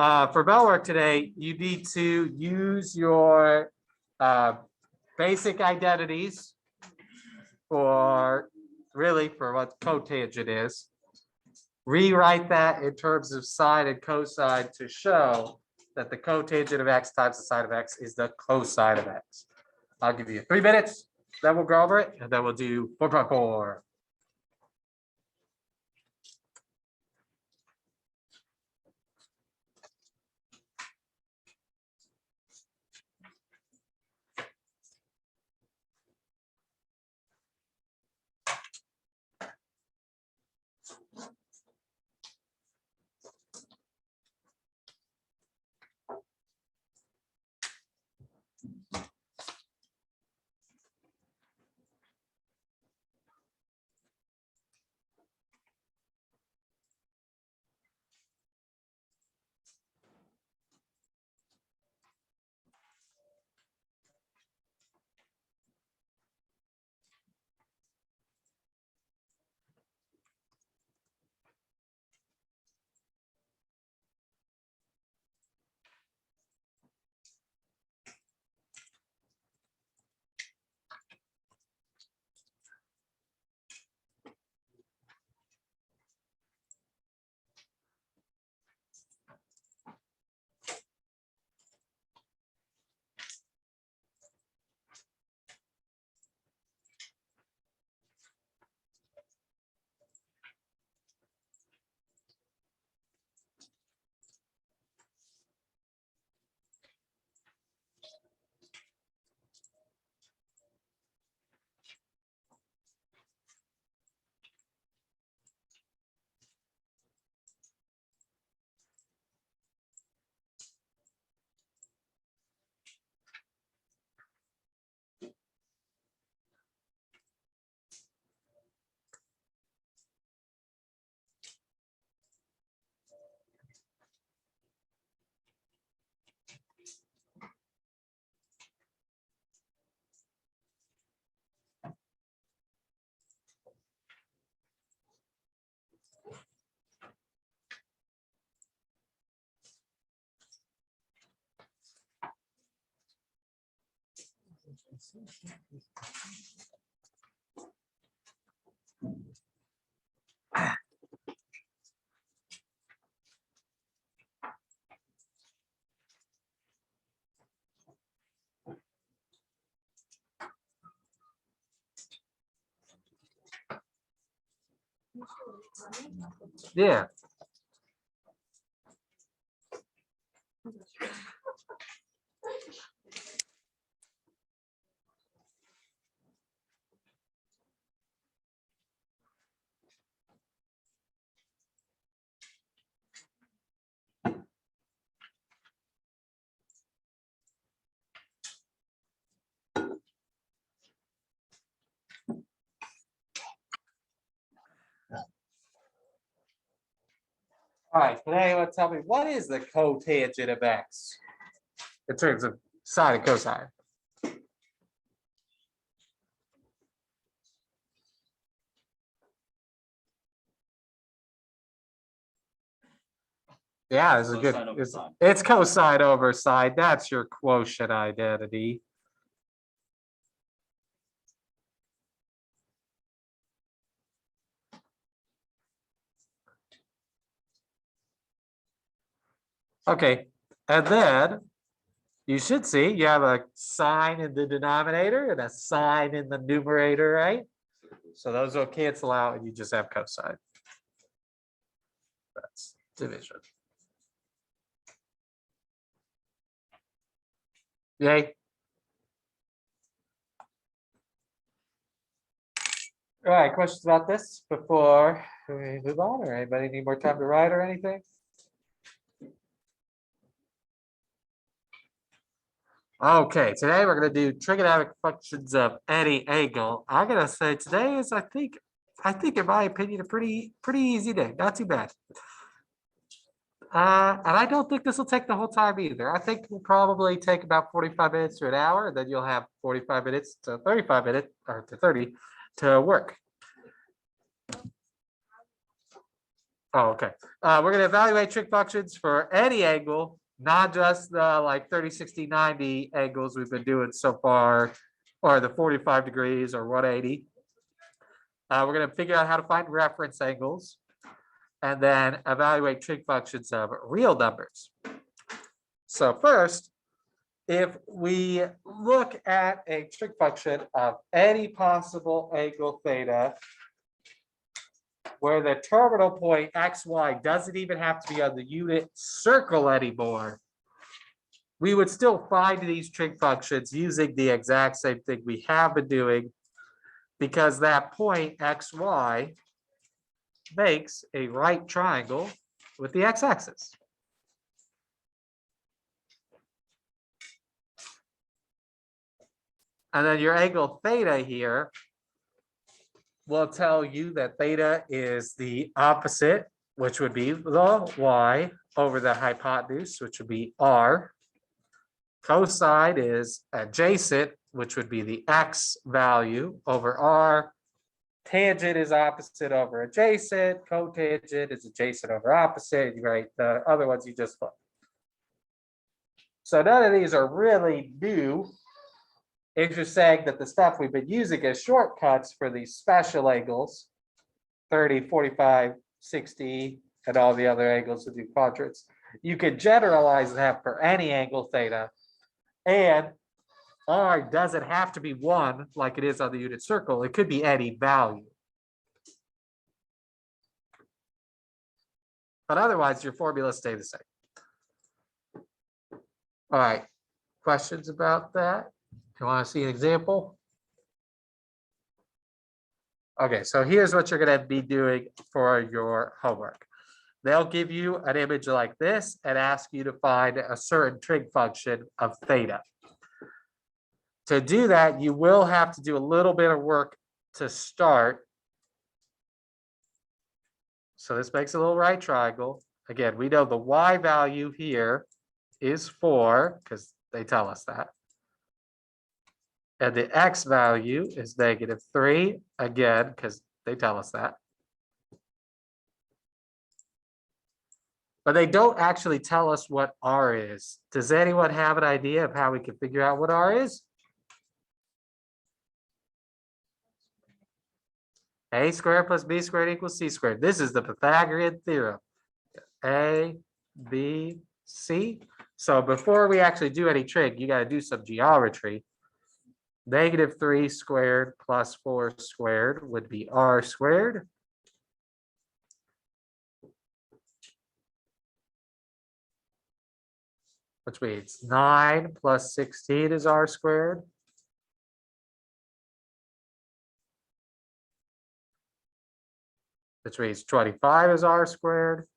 For bell work today, you need to use your basic identities for what cotangent is. Rewrite that in terms of sine and cosine to show that the cotangent of x times the sine of x is the cosine of x. I'll give you 3 minutes, then we'll go over it, and then we'll do 4.4. Yeah. All right, today you want to tell me what is the cotangent of x in terms of sine and cosine? Yeah, it's a good. It's cosine over sine. That's your quotient identity. Okay, and then you should see you have a sine in the denominator and a sine in the numerator, right? So those will cancel out and you just have cosine. That's division. Yay. All right, questions about this before we move on, or anybody need more time to write or anything? Okay, today we're going to do trigonometric functions of any angle. I'm going to say today is, I think in my opinion, a pretty easy day. Not too bad. And I don't think this will take the whole time either. I think we'll probably take about 45 minutes to an hour, and then you'll have 45 minutes to 35 minutes or to 30 to work. Oh, okay. We're going to evaluate trig functions for any angle, not just the like 30, 60, 90 angles we've been doing so far, or the 45 degrees or 180. We're going to figure out how to find reference angles and then evaluate trig functions of real numbers. So first, if we look at a trig function of any possible angle theta, where the terminal point xy doesn't even have to be on the unit circle anymore, we would still find these trig functions using the exact same thing we have been doing, because that point xy makes a right triangle with the x-axis. And then your angle theta here will tell you that theta is the opposite, which would be the y over the hypotenuse, which would be r. Cosine is adjacent, which would be the x value over r. Tangent is opposite over adjacent. Cotangent is adjacent over opposite, right? The other ones you just put. So none of these are really new. If you're saying that the stuff we've been using as shortcuts for these special angles, 30, 45, 60, and all the other angles with the quadrants, you can generalize that for any angle theta. And r doesn't have to be 1 like it is on the unit circle. It could be any value. But otherwise, your formulas stay the same. All right, questions about that? You want to see an example? Okay, so here's what you're going to be doing for your homework. They'll give you an image like this and ask you to find a certain trig function of theta. To do that, you will have to do a little bit of work to start. So this makes a little right triangle. Again, we know the y value here is 4 because they tell us that. And the x value is -3, again, because they tell us that. But they don't actually tell us what r is. Does anyone have an idea of how we can figure out what r is? A squared plus b squared equals c squared. This is the Pythagorean theorem. A, B, C. So before we actually do any trig, you got to do some geometry. -3 squared plus 4 squared would be r squared. Which means 9 plus 16 is r squared. Which means 25 is r squared.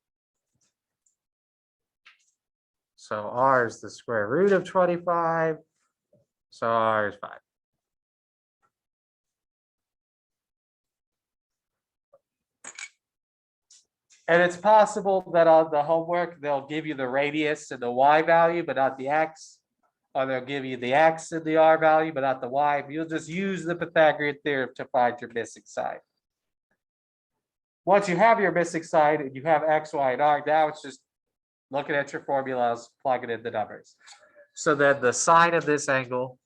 So r is the square root of 25. So r is 5. And it's possible that on the homework, they'll give you the radius and the y value, but not the x. Or they'll give you the x and the r value, but not the y. You'll just use the Pythagorean theorem to find your missing side. Once you have your missing side and you have x, y, and r, now it's just looking at your formulas, plugging in the numbers. So then the sine of this angle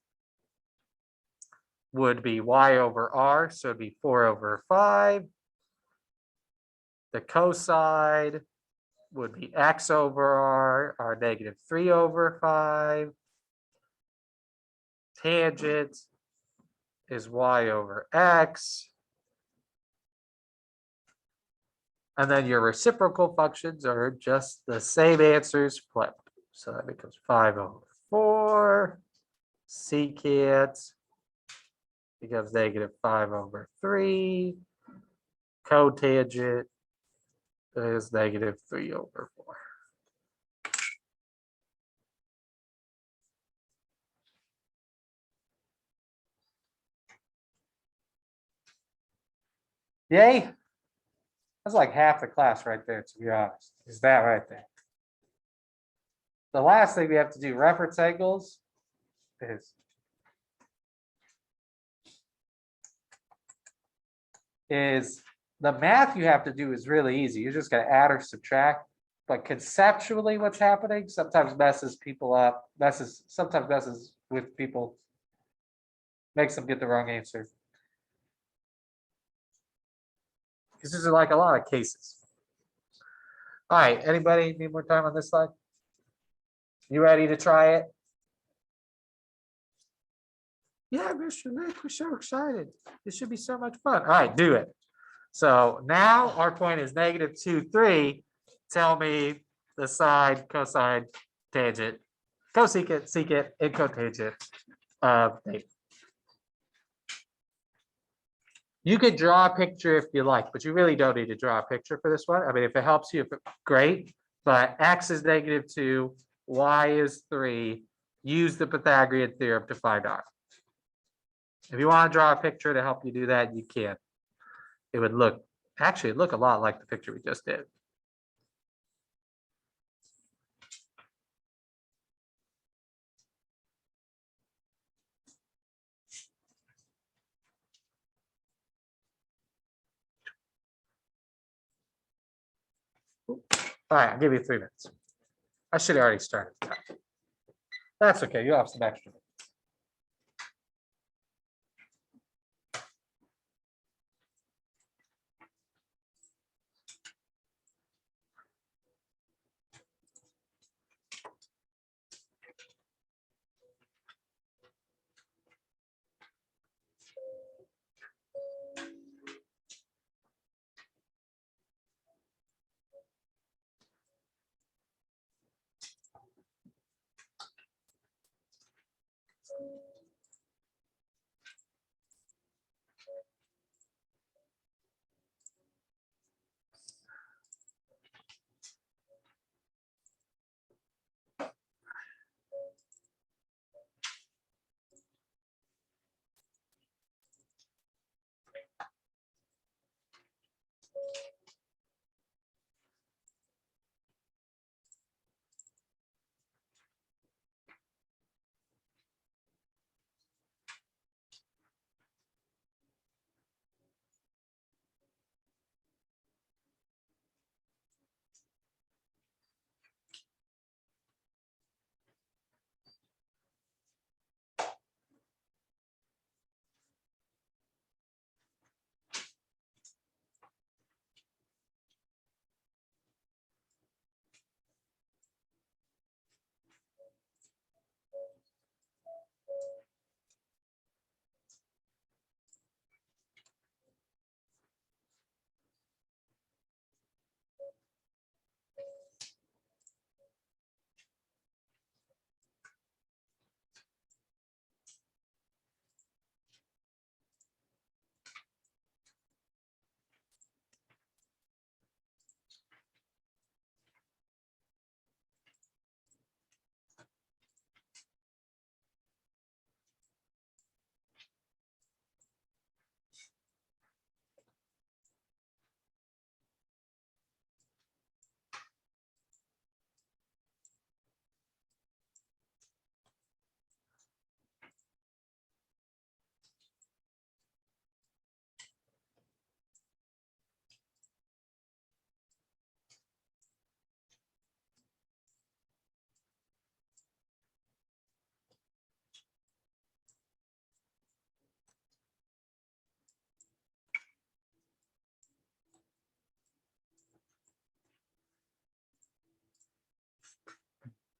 would be y over r, so it'd be 4 over 5. The cosine would be x over r, or -3 over 5. Tangent is y over x. And then your reciprocal functions are just the same answers flipped. So that becomes 5 over 4. Secant becomes -5 over 3. Cotangent is -3 over 4. Yay? That's like half the class right there, to be honest. Is that right there? The last thing we have to do, reference angles, is The math you have to do is really easy. You're just gonna add or subtract. But conceptually, what's happening sometimes messes people up, sometimes messes with people, makes them get the wrong answer. This is like a lot of cases. All right, anybody need more time on this slide? You ready to try it? Yeah, Mr. Nick, we're so excited. This should be so much fun. All right, do it. So now our point is -2, 3. Tell me the sine, cosine, tangent, cosecant, secant, and cotangent of theta. You could draw a picture if you like, but you really don't need to draw a picture for this one. I mean, if it helps you, great. But x is -2, y is 3. Use the Pythagorean theorem to find r. If you want to draw a picture to help you do that, you can. It would look a lot like the picture we just did. All right, I'll give you 3 minutes. I should have already started. That's okay. You have some extra.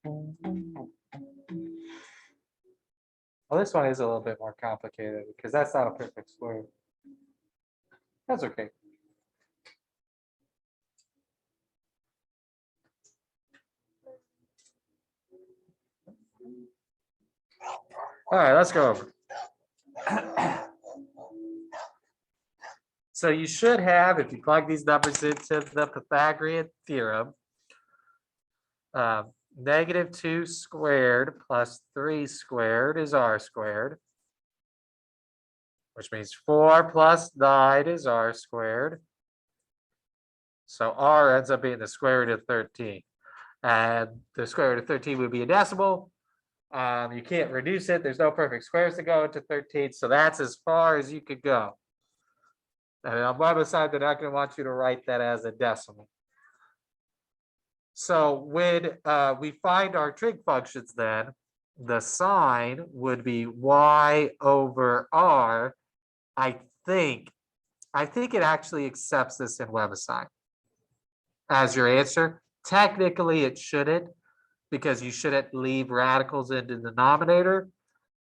Well, this one is a little bit more complicated because that's not a perfect square. That's okay. All right, let's go over. So you should have, if you plug these numbers into the Pythagorean theorem, -2 squared plus 3 squared is r squared, which means 4 plus 9 is r squared. So r ends up being the square root of 13. And the square root of 13 would be a decimal. You can't reduce it. There's no perfect squares to go into 13. So that's as far as you could go. And on website, they're not going to want you to write that as a decimal. So when we find our trig functions, then the sign would be y over r. I think it actually accepts this in WebAssign as your answer. Technically, it shouldn't, because you shouldn't leave radicals in the denominator.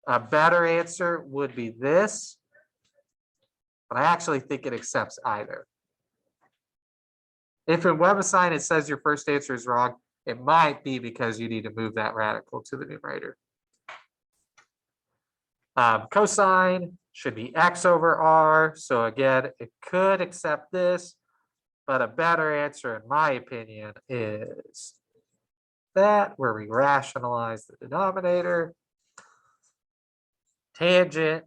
A better answer would be this, but I actually think it accepts either. If in WebAssign it says your first answer is wrong, it might be because you need to move that radical to the numerator. Cosine should be x over r. So again, it could accept this, but a better answer, in my opinion, is that, where we rationalize the denominator. Tangent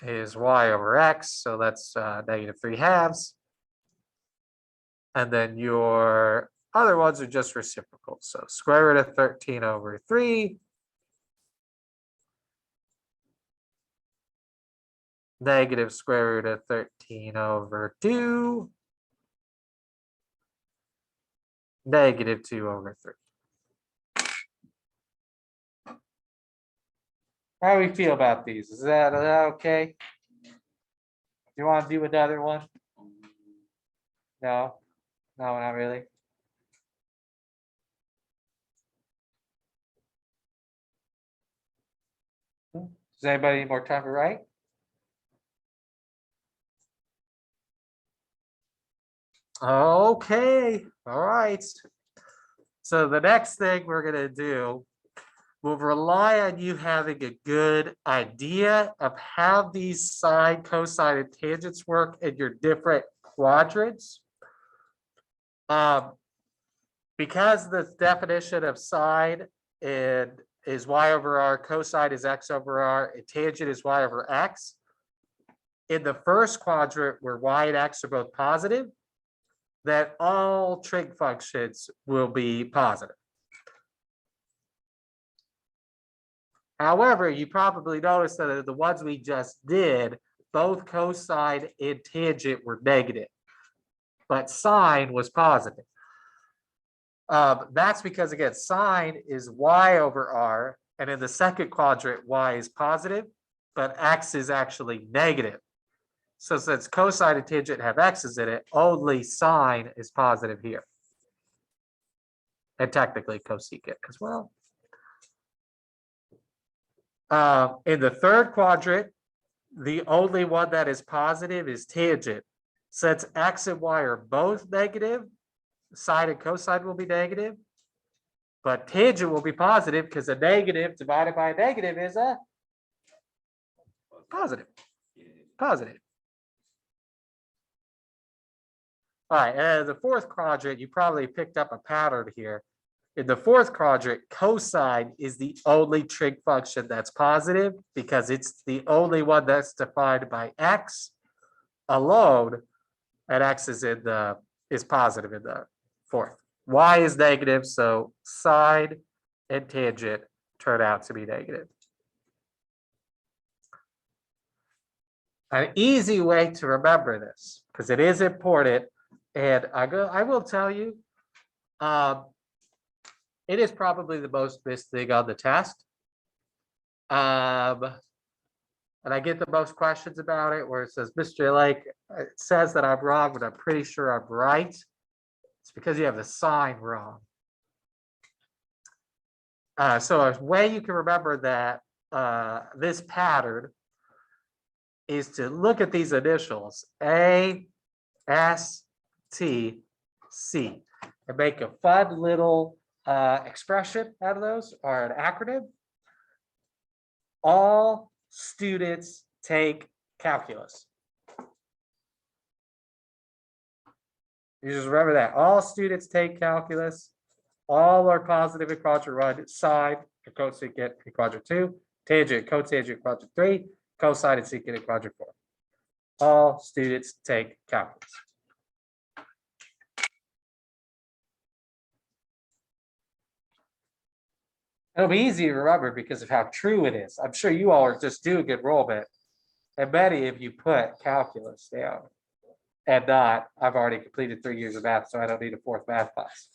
is y over x, so that's -3/2. And then your other ones are just reciprocal. So square root of 13 over 3. Negative square root of 13 over 2. Negative 2 over 3. How do we feel about these? Is that okay? Do you want to do another one? No? No, not really. Does anybody need more time to write? Okay, all right. So the next thing we're gonna do will rely on you having a good idea of how these sine, cosine, and tangents work in your different quadrants. Because the definition of sine is y over r, cosine is x over r, and tangent is y over x. In the first quadrant, where y and x are both positive, that all trig functions will be positive. However, you probably noticed that the ones we just did, both cosine and tangent were negative, but sine was positive. That's because, again, sine is y over r, and in the second quadrant, y is positive, but x is actually negative. So since cosine and tangent have x's in it, only sine is positive here. And technically cosecant as well. In the third quadrant, the only one that is positive is tangent. Since x and y are both negative, sine and cosine will be negative, but tangent will be positive because a negative divided by a negative is a positive. Positive. All right, and the fourth quadrant, you probably picked up a pattern here. In the fourth quadrant, cosine is the only trig function that's positive because it's the only one that's defined by x alone, and x is positive in the fourth. Y is negative, so sine and tangent turn out to be negative. An easy way to remember this, because it is important, and I will tell you, it is probably the most missed thing on the test. And I get the most questions about it where it says, Mr. Lake, it says that I'm wrong, but I'm pretty sure I'm right. It's because you have the sign wrong. So a way you can remember that this pattern is to look at these initials, A, S, T, C, and make a fun little expression out of those, or an acronym. All students take calculus. You just remember that. All students take calculus. All are positive in quadrant 1, sine and cosecant in quadrant 2, tangent, cotangent in quadrant 3, cosine and secant in quadrant 4. All students take calculus. It'll be easy to remember because of how true it is. I'm sure you all are just doing enrollment, and many of you put calculus down. and not, I've already completed 3 years of math, so I don't need a fourth math class.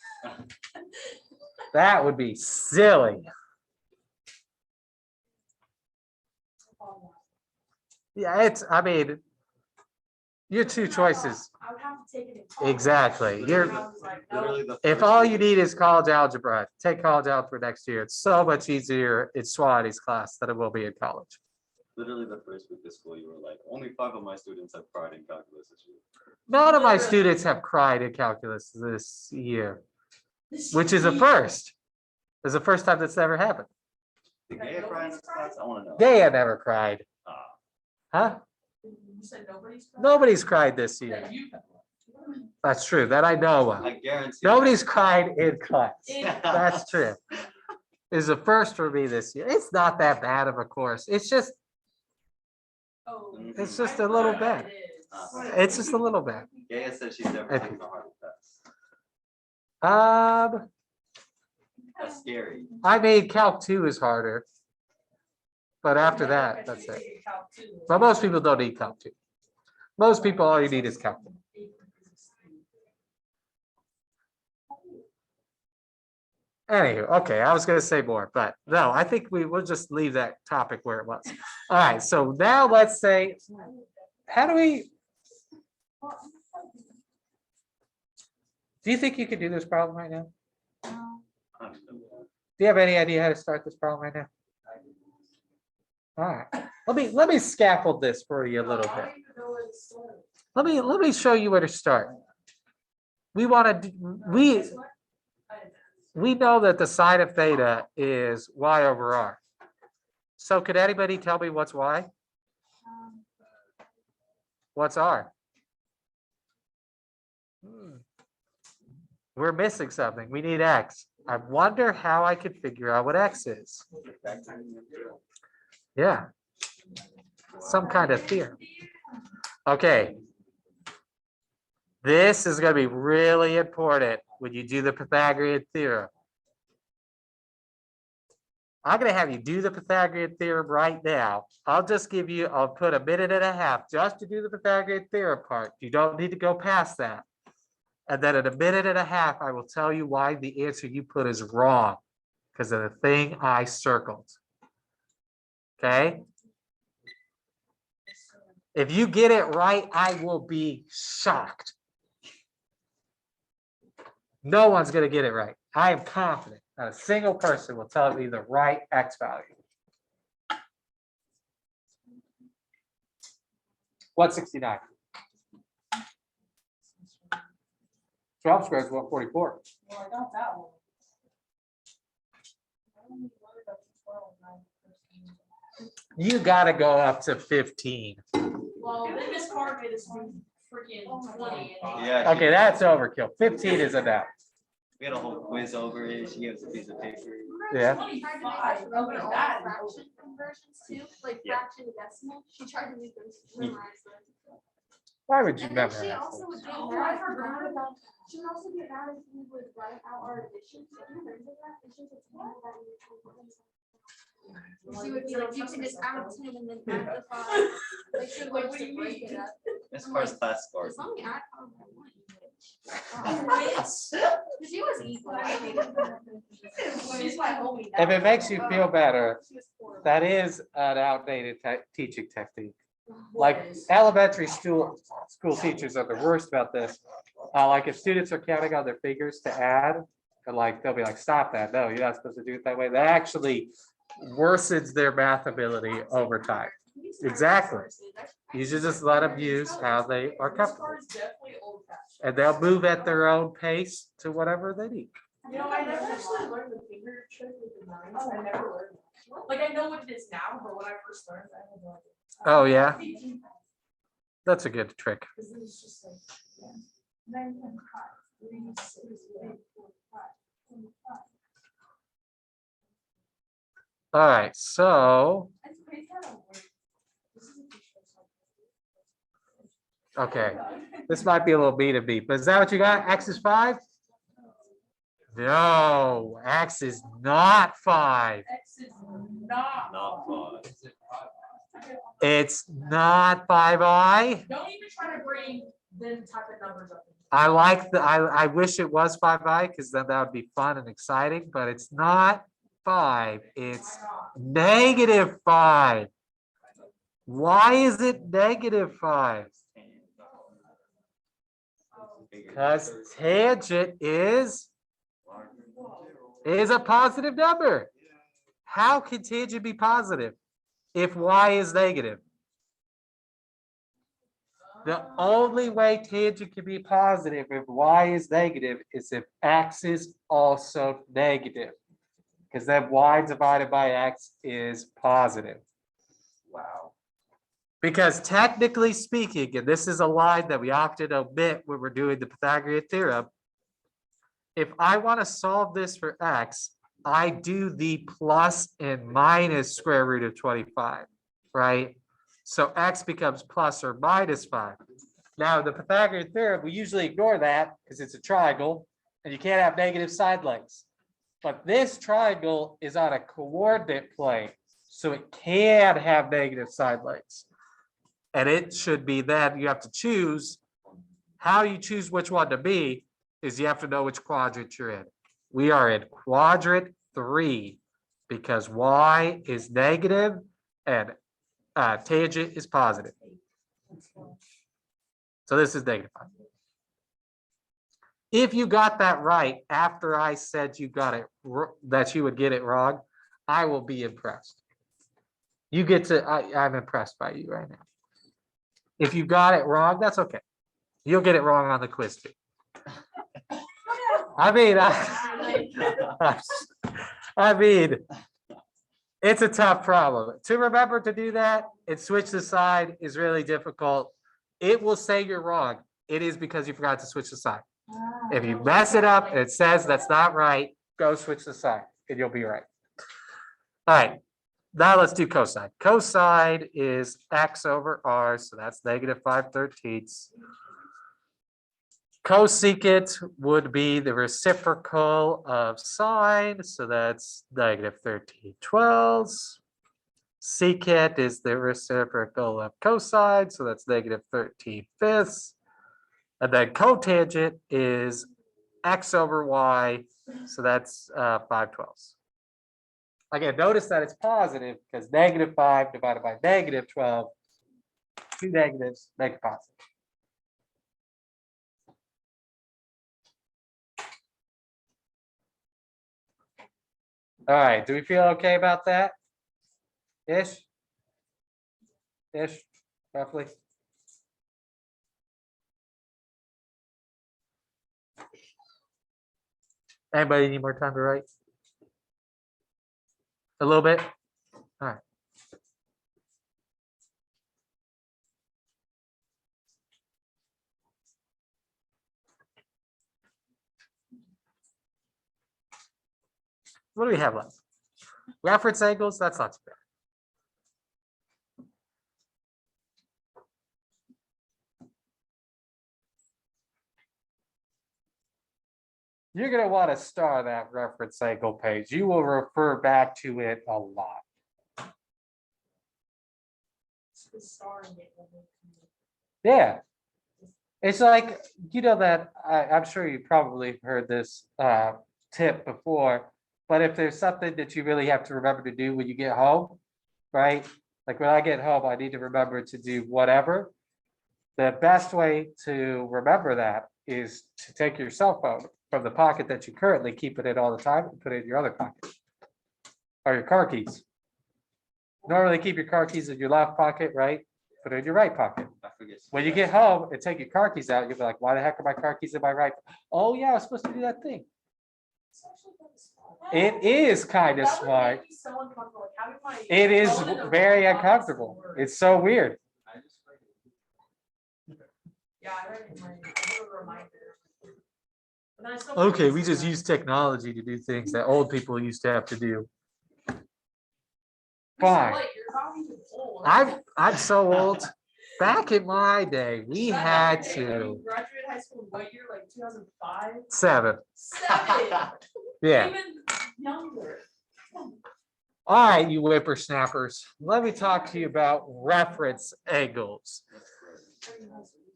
That would be silly. Yeah, I mean, your two choices. I would have to take it in college. Exactly. You're, And I was like, no. if all you need is college algebra, take college algebra next year. It's so much easier in Swati's class than it will be in college. Literally the first week of school, you were like, only 5 of my students have cried in calculus this year. None of my students have cried in calculus this year, which is a first. It's the first time that's ever happened. Did Gaia cry in this class? I want to know. Gaia never cried. Huh? You said nobody's cried? Nobody's cried this year. That you have. That's true. That I know of. I guarantee. Nobody's cried in class. In That's true. It's a first for me this year. It's not that bad of a course. It's just Oh, It's just a little bit. It is. It's just a little bit. Gaia said she's never taken the hardest test. That's scary. I mean, Calc 2 is harder. But after that, that's it. But most people don't need Calc 2. Most people, all you need is Calc 2. Anywho, okay, I was gonna say more, but no, I think we'll just leave that topic where it was. All right, so now let's say, how do we? Do you think you could do this problem right now? Do you have any idea how to start this problem right now? All right, let me scaffold this for you a little bit. Let me show you where to start. We want to we know that the sine of theta is y over r. So could anybody tell me what's y? What's r? We're missing something. We need x. I wonder how I could figure out what x is. Yeah. Some kind of theorem. Okay. This is going to be really important when you do the Pythagorean theorem. I'm going to have you do the Pythagorean theorem right now. I'll put 1.5 minutes just to do the Pythagorean theorem part. You don't need to go past that. And then in 1.5 minutes, I will tell you why the answer you put is wrong because of the thing I circled. Okay? If you get it right, I will be shocked. No one's going to get it right. I am confident that a single person will tell me the right x value. What's 69? 12 squared is 144. Well, I got that one. You got to go up to 15. Well, then this card made us do freaking 20. Yeah. Okay, that's overkill. 15 is enough. We had a whole quiz over it. She gave us a piece of paper. Yeah. 25. Okay, that. Fraction conversions too, like Yeah. fraction to decimal. She tried to make those memorize them. Why would you And then memorize she also this? would get Oh, mad I forgot about. She would also get mad if we would write out our additions. Like, you remember that? And she was like, "Why would that be important?" She would be like, "You can just add 10 and then add the 5." Like, she would Like, like what to do you break mean? it up. This car's class score. As long as I add 5, I want you. Yes. She was equal. I hated her. She's my homie now. If it makes you feel better, She was horrible. that is an outdated teaching technique. What Like is? elementary school teachers are the worst about this. Like if students are counting on their fingers to add, and like they'll be like, "Stop that! No, you're not supposed to do it that way." That actually worsens their math ability over time. Exactly. You should just let them use how they are This comfortable, card is definitely old fashioned. and they'll move at their own pace to whatever they need. You know, I never actually learned the finger trick with the nines. I never learned that. Like, I know what it is now, but when I first learned, I had no idea. Oh yeah, that's a good trick. Because it was just like, yeah. 9, 10, 5, 3, 6, 8, 4, 5, 25. All right, so That's crazy how that works. This is a picture of okay, something. this might be a little B to B, but is that what you got? X is 5? No, X is not 5. X is not. Not fun. It's not 5i. Don't even try to bring then type the numbers up. I like I wish it was 5i because then that would be fun and exciting, but it's not 5, it's -5. Why is it -5? Because tangent is a positive number. How can tangent be positive if y is negative? The only way tangent can be positive if y is negative is if x is also negative. Because then y divided by x is positive. Wow. Because technically speaking, and this is a line that we often omit when we're doing the Pythagorean theorem, if I want to solve this for x, I do the plus and minus square root of 25, right? So x becomes plus or minus 5. Now, the Pythagorean theorem, we usually ignore that because it's a triangle and you can't have negative side lengths. But this triangle is on a coordinate plane, so it can have negative side lengths. And it should be that you have to choose. How you choose which one to be is you have to know which quadrant you're in. We are in quadrant 3 because y is negative and tangent is positive. So this is -5. If you got that right after I said you got it, that you would get it wrong, I will be impressed. You get to, I'm impressed by you right now. If you got it wrong, that's okay. You'll get it wrong on the quiz too. I mean, it's a tough problem. To remember to do that and switch the side is really difficult. It will say you're wrong. It is because you forgot to switch the side. If you mess it up and it says that's not right, go switch the side and you'll be right. All right, now let's do cosine. Cosine is x over r, so that's -5/13. Cosecant would be the reciprocal of sine, so that's -13/12. Secant is the reciprocal of cosine, so that's -13/5. And then cotangent is x over y, so that's 5/12. Again, notice that it's positive because -5 divided by -12, two negatives make it positive. All right, do we feel okay about that? Ish? Ish, roughly? Anybody need more time to write? A little bit? All right. What do we have left? Reference angles, that's not too bad. You're going to want to star that reference angle page. You will refer back to it a lot. Yeah. It's like, you know that, I'm sure you probably heard this tip before, but if there's something that you really have to remember to do when you get home, right? Like when I get home, I need to remember to do whatever. The best way to remember that is to take your cell phone from the pocket that you currently keep it in all the time and put it in your other pocket. Or your car keys. Normally keep your car keys in your left pocket, right? Put it in your right pocket. When you get home and take your car keys out, you'll be like, why the heck are my car keys in my right? Oh yeah, I was supposed to do that thing. It is kind of smart. It is very uncomfortable. It's so weird. Yeah, I read it in my reminder. Okay, we just use technology to do things that old people used to have to do. Fine. I'm so old. Back in my day, we had to. You graduated high school in what year? Like 2005? 7. 7. Yeah. Even younger. All right, you whippersnappers. Let me talk to you about reference angles.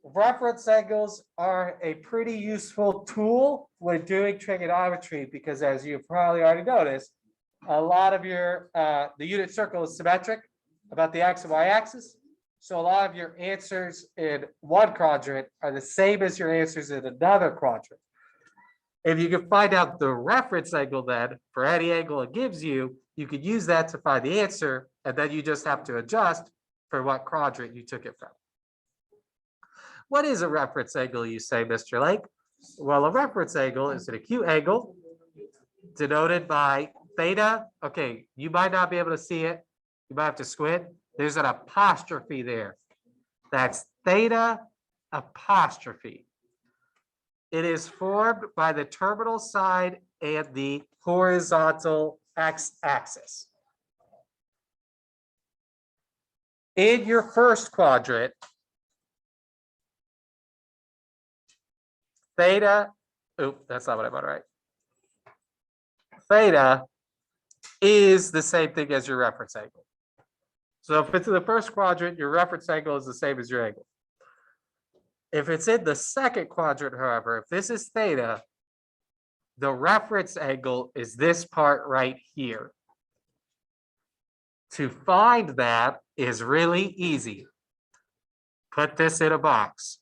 reference angles are a pretty useful tool when doing trigonometry because as you've probably already noticed, a lot of your, the unit circle is symmetric about the x and y axis. So a lot of your answers in one quadrant are the same as your answers in another quadrant. If you can find out the reference angle then for any angle it gives you, you could use that to find the answer, and then you just have to adjust for what quadrant you took it from. What is a reference angle, you say, Mr. Lake? Well, a reference angle is an acute angle denoted by theta. Okay, you might not be able to see it. You might have to squint. There's an apostrophe there. That's theta apostrophe. It is formed by the terminal side and the horizontal x-axis. In your first quadrant, theta, that's not what I want to write. Theta is the same thing as your reference angle. So if it's in the first quadrant, your reference angle is the same as your angle. If it's in the second quadrant, however, if this is theta, the reference angle is this part right here. To find that is really easy. Put this in a box.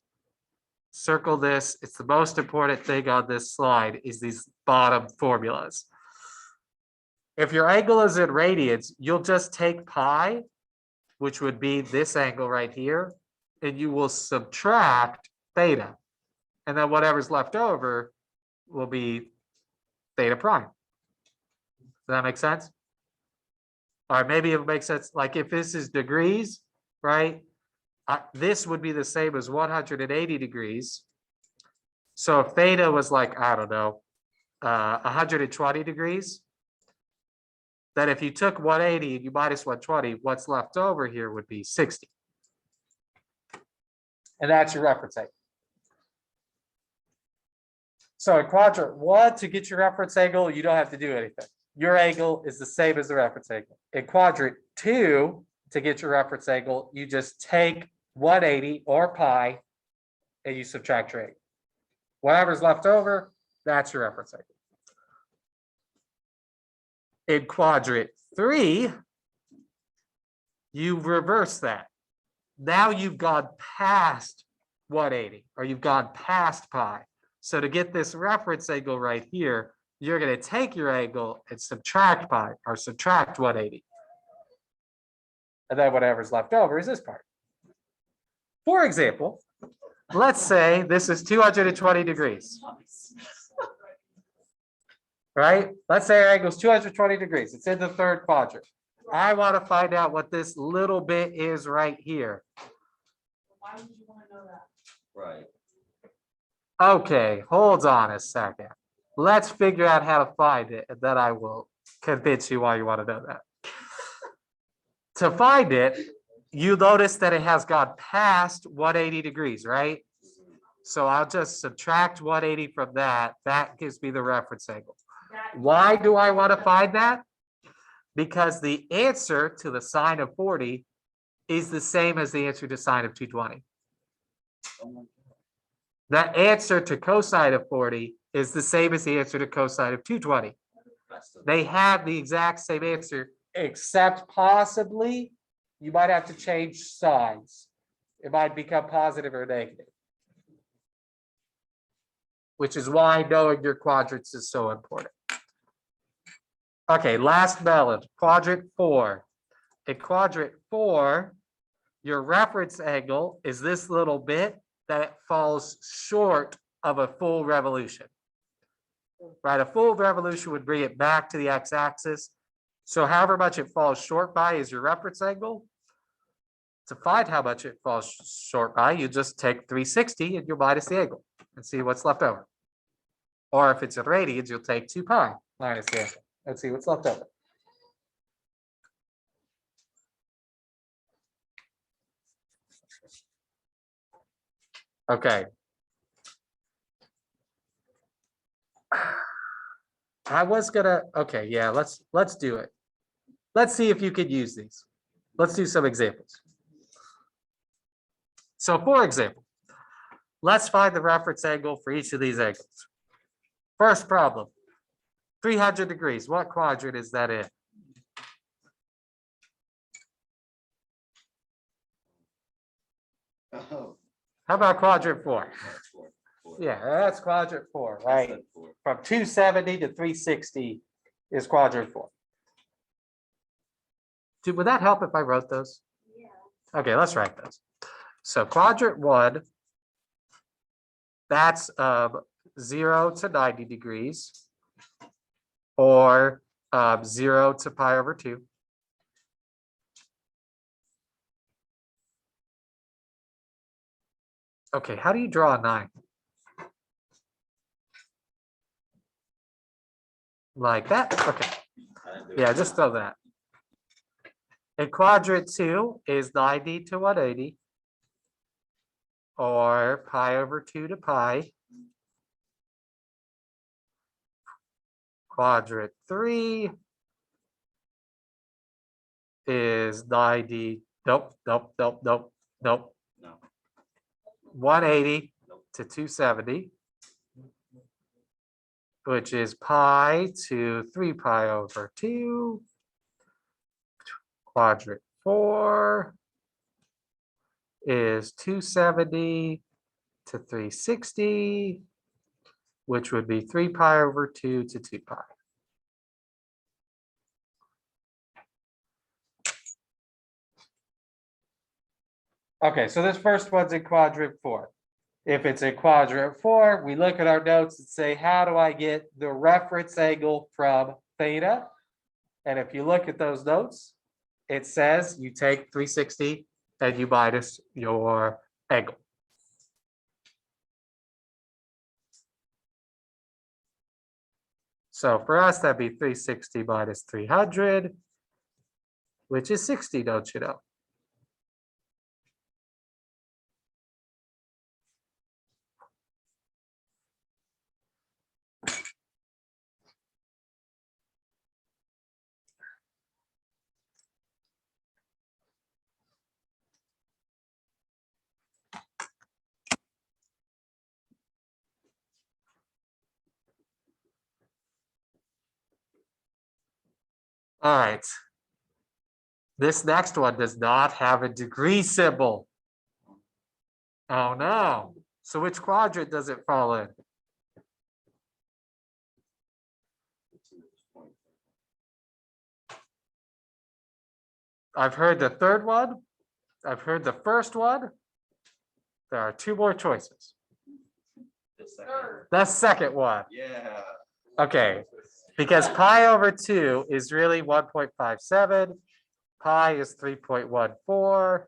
Circle this. It's the most important thing on this slide is these bottom formulas. If your angle is in radians, you'll just take pi, which would be this angle right here, and you will subtract theta. And then whatever's left over will be theta prime. Does that make sense? Or maybe it makes sense, like if this is degrees, right? This would be the same as 180 degrees. So if theta was like, I don't know, 120 degrees, then if you took 180 and you minus 120, what's left over here would be 60. And that's your reference angle. So in quadrant 1, to get your reference angle, you don't have to do anything. Your angle is the same as the reference angle. In quadrant 2, to get your reference angle, you just take 180 or pi and you subtract your angle. Whatever's left over, that's your reference angle. In quadrant 3, you reverse that. Now you've gone past 180 or you've gone past pi. So to get this reference angle right here, you're going to take your angle and subtract pi or subtract 180. And then whatever's left over is this part. For example, let's say this is 220 degrees. Right? Let's say our angle is 220 degrees. It's in the third quadrant. I want to find out what this little bit is right here. Why would you want to know that? Right. Okay, hold on a second. Let's figure out how to find it, and then I will convince you why you want to know that. To find it, you notice that it has gone past 180 degrees, right? So I'll just subtract 180 from that. That gives me the reference angle. Why do I want to find that? Because the answer to the sine of 40 is the same as the answer to sine of 220. The answer to cosine of 40 is the same as the answer to cosine of 220. They have the exact same answer, except possibly you might have to change signs. It might become positive or negative. Which is why knowing your quadrants is so important. Okay, last melon, quadrant 4. In quadrant 4, your reference angle is this little bit that falls short of a full revolution. Right, a full revolution would bring it back to the x-axis. So however much it falls short by is your reference angle. To find how much it falls short by, you just take 360 and you minus the angle and see what's left over. Or if it's in radians, you'll take 2 pi minus the angle and see what's left over. Okay. I was gonna, okay, yeah, let's do it. Let's see if you could use these. Let's do some examples. So for example, Let's find the reference angle for each of these angles. First problem, 300 degrees. What quadrant is that in? Oh. How about quadrant 4? Four. Yeah, that's quadrant 4, I right? said four. From 270 to 360 is quadrant 4. Would that help if I wrote those? Yeah. Okay, let's write those. So quadrant 1, that's 0 to 90 degrees, or 0 to pi over 2. Okay, how do you draw a 9? Like that? Okay, I didn't do it. yeah, just throw that. And quadrant 2 is 90 to 180, or pi over 2 to pi. Quadrant 3 is 90, nope. No. 180 Nope. to 270, which is pi to 3 pi over 2. Quadrant 4 is 270 to 360, which would be 3 pi over 2 to 2 pi. Okay, so this first one's in quadrant 4. If it's in quadrant 4, we look at our notes and say, how do I get the reference angle from theta? And if you look at those notes, it says you take 360 and you minus your angle. So for us, that'd be 360 minus 300, which is 60, don't you know? All right. This next one does not have a degree symbol. Oh no. So which quadrant does it fall in? I've heard the third one. I've heard the first one. There are 2 more choices. The second. Third. The second one. Yeah. Okay, because pi over 2 is really 1.57. Pi is 3.14.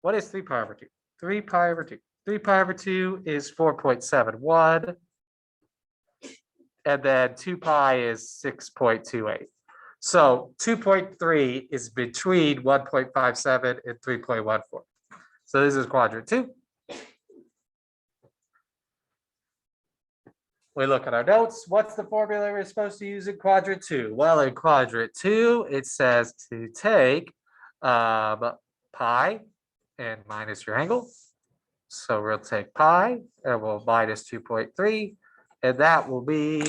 What is 3 pi over 2? 3 pi over 2. 3 pi over 2 is 4.71. And then 2 pi is 6.28. So 2.3 is between 1.57 and 3.14. So this is quadrant 2. We look at our notes. What's the formula we're supposed to use in quadrant 2? Well, in quadrant 2, it says to take pi and minus your angle. So we'll take pi and we'll minus 2.3, and that will be,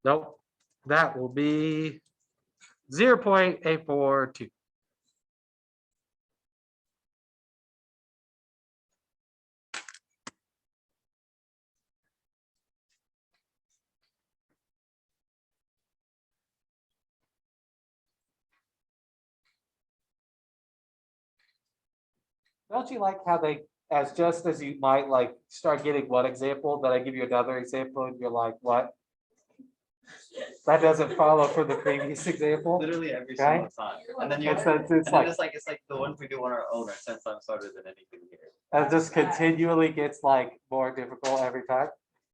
nope, that will be 0.842. Don't you like how they, as just as you might like start getting one example, then I give you another example and you're like, what? That doesn't follow from the previous example. Literally every Okay. single time. And then you It's, and it's then like, it's like the ones we do on our own are 10 times harder than anything here. it just continually gets like more difficult every time.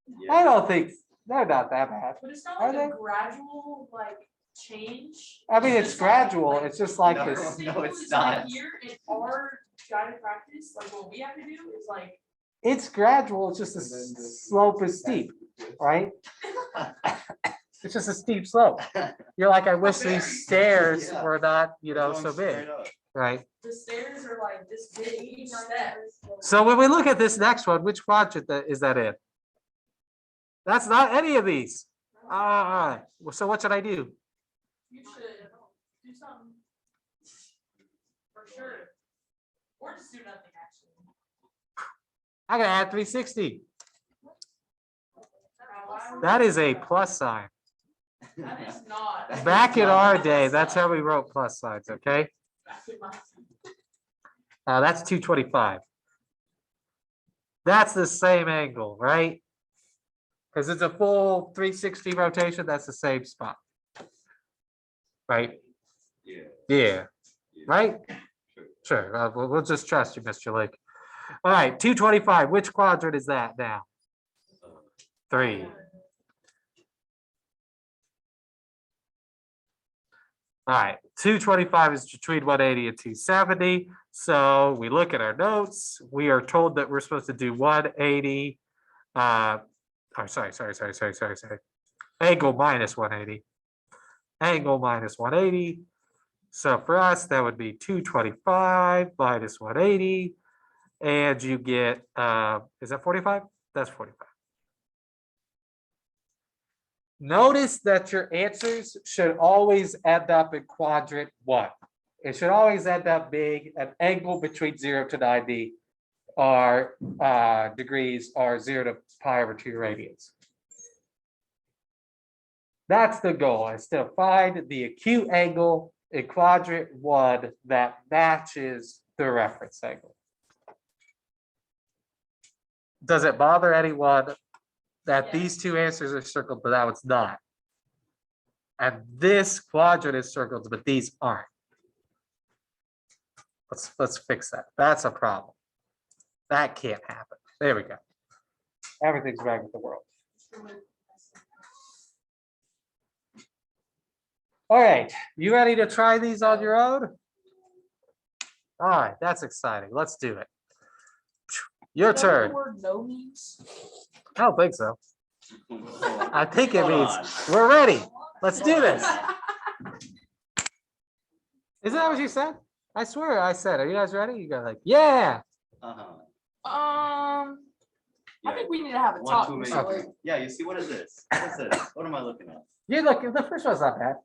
Yeah. I don't think, they're not that bad. But it's not Are like they? a gradual like change. I mean, it's just like- gradual. It's just like No. this. Simple it's as, like, not. Here in our guided practice, like what we have to do is like. It's gradual. It's just the slope is steep, right? It's just a steep slope. You're like, I wish these stairs Yeah. were not, We're going so big. straight up. right? The stairs are like this big each step. So when we look at this next one, which quadrant is that in? That's not any of these. Well, so what should I do? You should do something. For sure. Or just do nothing, actually. I'm gonna add 360. That is a plus sign. That is not. Back in our day, that's how we wrote plus signs, okay? That's 225. That's the same angle, right? Because it's a full 360 rotation, that's the same spot. Right? Yeah. Yeah, right? Sure. Sure, we'll just trust you, Mr. Lake. All right, 225, which quadrant is that now? 3. All right, 225 is between 180 and 270. So we look at our notes. We are told that we're supposed to do 180. Sorry. Angle minus 180. Angle minus 180. So for us, that would be 225 minus 180. And you get, is that 45? That's 45. Notice that your answers should always end up in quadrant 1. It should always end up being an angle between 0 to 90 or degrees or 0 to pi over 2 radians. That's the goal, is to find the acute angle in quadrant 1 that matches the reference angle. Does it bother anyone that these two answers are circled, but that one's not? And this quadrant is circled, but these aren't. Let's fix that. That's a problem. That can't happen. There we go. Everything's right with the world. All right, you ready to try these on your own? All right, that's exciting. Let's do it. Your turn. Word no means? I don't think so. I think it Hold means on. we're ready. Let's do this. Isn't that what you said? I swear I said, are you guys ready? You guys like, yeah. Uh-huh. I Yeah, think we need to have a one talk. too many. Mr. Lake. Yeah, you see, what is this? What is this? What am I looking at? You look, the first one's not bad.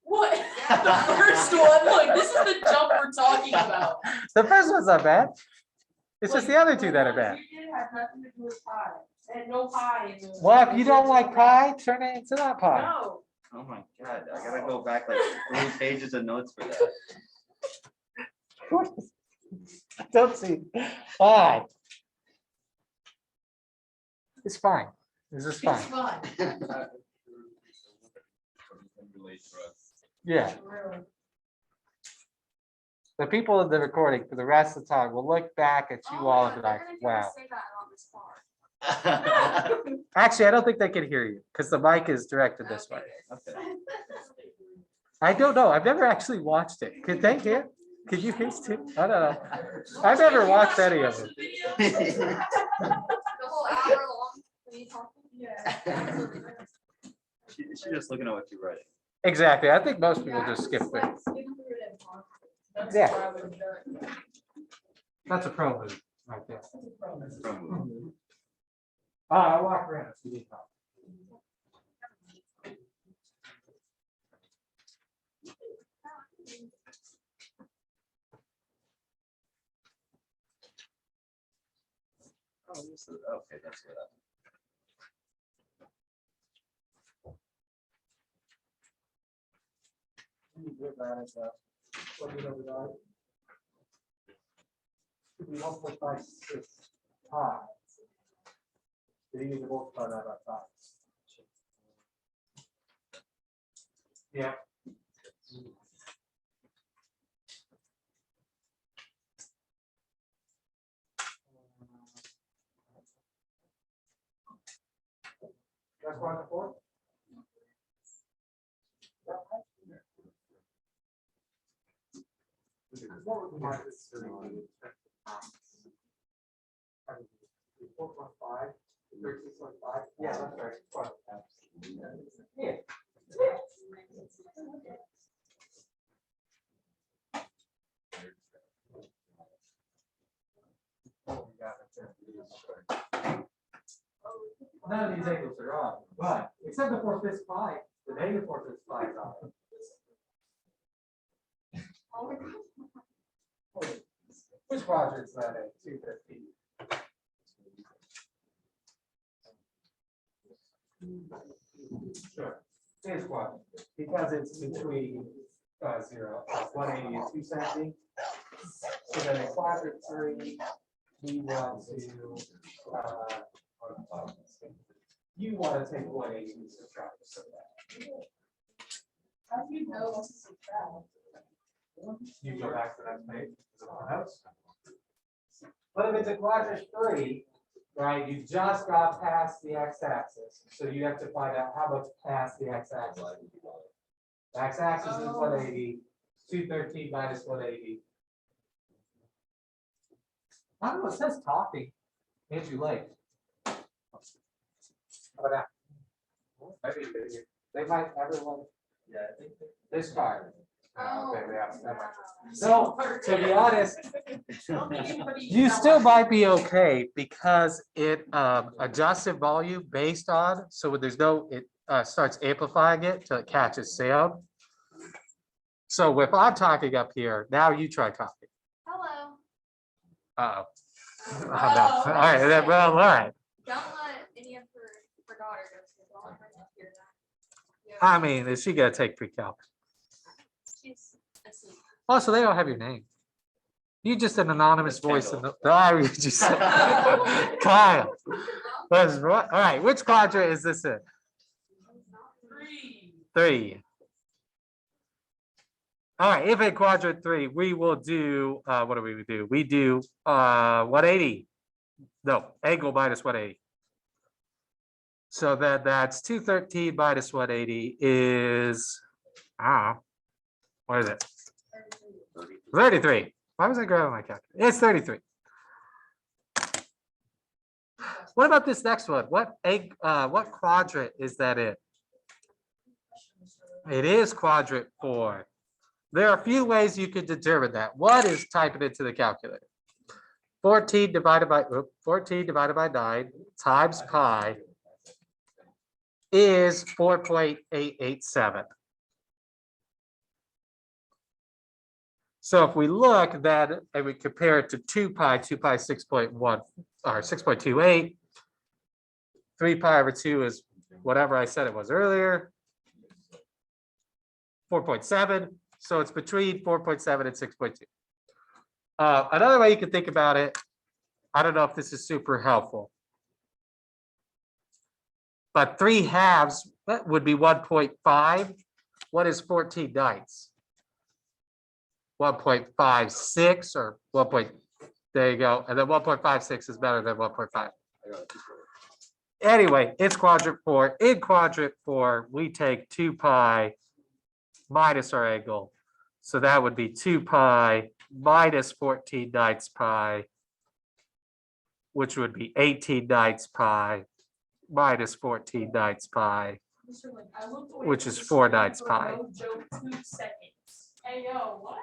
What? The first one, look, this is the jump we're talking about. The first one's not bad. It's just the other two that are bad. You did have nothing to do with pie. And no pie in the. Well, if you don't like pie, turn it into that pie. No. Oh my God, I gotta go back like 3 pages of notes for that. I don't see. All right. It's fine. This is It's fine. fun. Yeah. Really. The people in the recording for the rest of the time will look back at you all and be like, wow. Actually, I don't think they can hear you because the mic is directed this way. Okay. I don't know. I've never actually watched it. Could they hear? Could you hear too? I don't know. I've never watched any of it. The whole hour long. when you talk. Yeah. She's just looking at what you're writing. Exactly. I think most people just skip it. That's Yeah. what I would've done. That's a pro move right there. From- I walk around. If you need help. Oh, this is, okay, that's what Yeah. That's one to four? Yeah, that's right. Yeah. None of these angles are on, but except for this pi, the negative 4/5 pi is on. Which quadrant is that in? 215. Sure. Here's quadrant, because it's between 180 and 270. So then in quadrant 3, we want to you want to take 180 and subtract from that. How do you know what to subtract? You go back to that page. But if it's a quadrant 3, right, you just got past the x-axis, so you have to find out how much past the x-axis. X-axis is 180, 213 minus 180. I don't know, it says talking. Andrew Lake. How about that? Maybe they might, everyone. Yeah, I think this card. Okay, so, to be honest, you still might be okay because it adjusts the volume based on, so there's no, it starts amplifying it till it catches sound. So if I'm talking up here, now you try talking. Hello. Uh-oh. Oh, no. All right, then, well, all right. Don't let any of her daughter go to the ball. I mean, is she gonna take pre-calc? She's asleep. Also, they don't have your name. You just an anonymous voice in the, I read you said. Kyle. That's right. All right, which quadrant is this in? 3. All right, if in quadrant 3, we will do, what do we do? We do 180. No, angle minus 180. So then that's 213 minus 180 is, what is it? 33. Why was I grabbing my calculator? It's 33. What about this next one? What quadrant is that in? It is quadrant 4. There are a few ways you could determine that. One is type it into the calculator. 14 divided by 9 times pi is 4.887. So if we look then and we compare it to 2 pi 6.1 or 6.28, 3 pi over 2 is whatever I said it was earlier, 4.7. So it's between 4.7 and 6.2. Another way you can think about it, I don't know if this is super helpful, but 3/2 that would be 1.5. What is 14 ninths? 1.56 or 1. There you go. And then 1.56 is better than 1.5. Anyway, it's quadrant 4. In quadrant 4, we take 2 pi minus our angle. So that would be 2 pi minus 14 ninths pi, which would be 18 ninths pi minus 14 ninths pi, which is 4 ninths pi. No joke, 2 seconds. Hey, yo, what?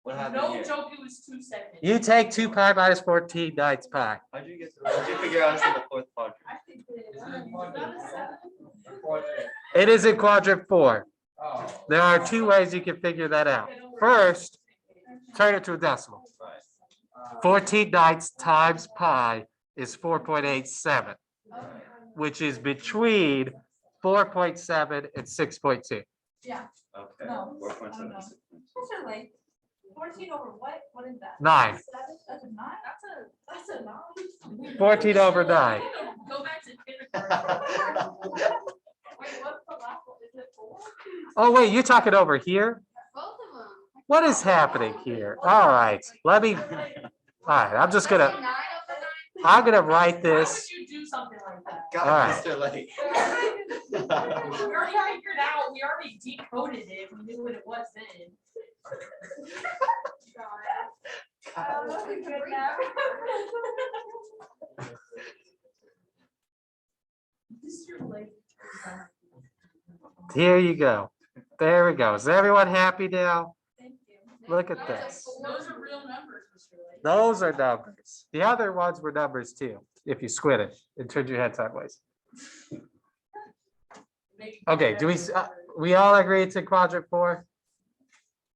What happened No here? joke, it was 2 seconds. You take 2 pi minus 14 ninths pi. How'd you get to, how'd you figure out it's in the fourth quadrant? I think that It is in quadrant 4. There are 2 ways you can figure that out. First, turn it to a decimal. 14 ninths times pi is 4.87, which is between 4.7 and 6.2. Yeah. Okay. No. 4.7. That's a like 14 over what? What is that? 9. That's a 9. That's a 9. 14 over 9. Go back to kindergarten. Wait, what's the last one? Is it 4? Oh, wait, you're talking over here? Both of them. What is happening here? All right, let me, all right, I'm just gonna, 9 over 9. I'm gonna write Why this. would you do something like that? God, All right. Mr. Lake. We already figured out, we already decoded it, we knew what it was then. Mr. Lake. Here you go. There we go. Is everyone happy now? Thank you. Look at this. Those are real numbers, Mr. Lake. Those are numbers. The other ones were numbers too, if you squint it and turn your head sideways. Okay, we all agree it's in quadrant 4?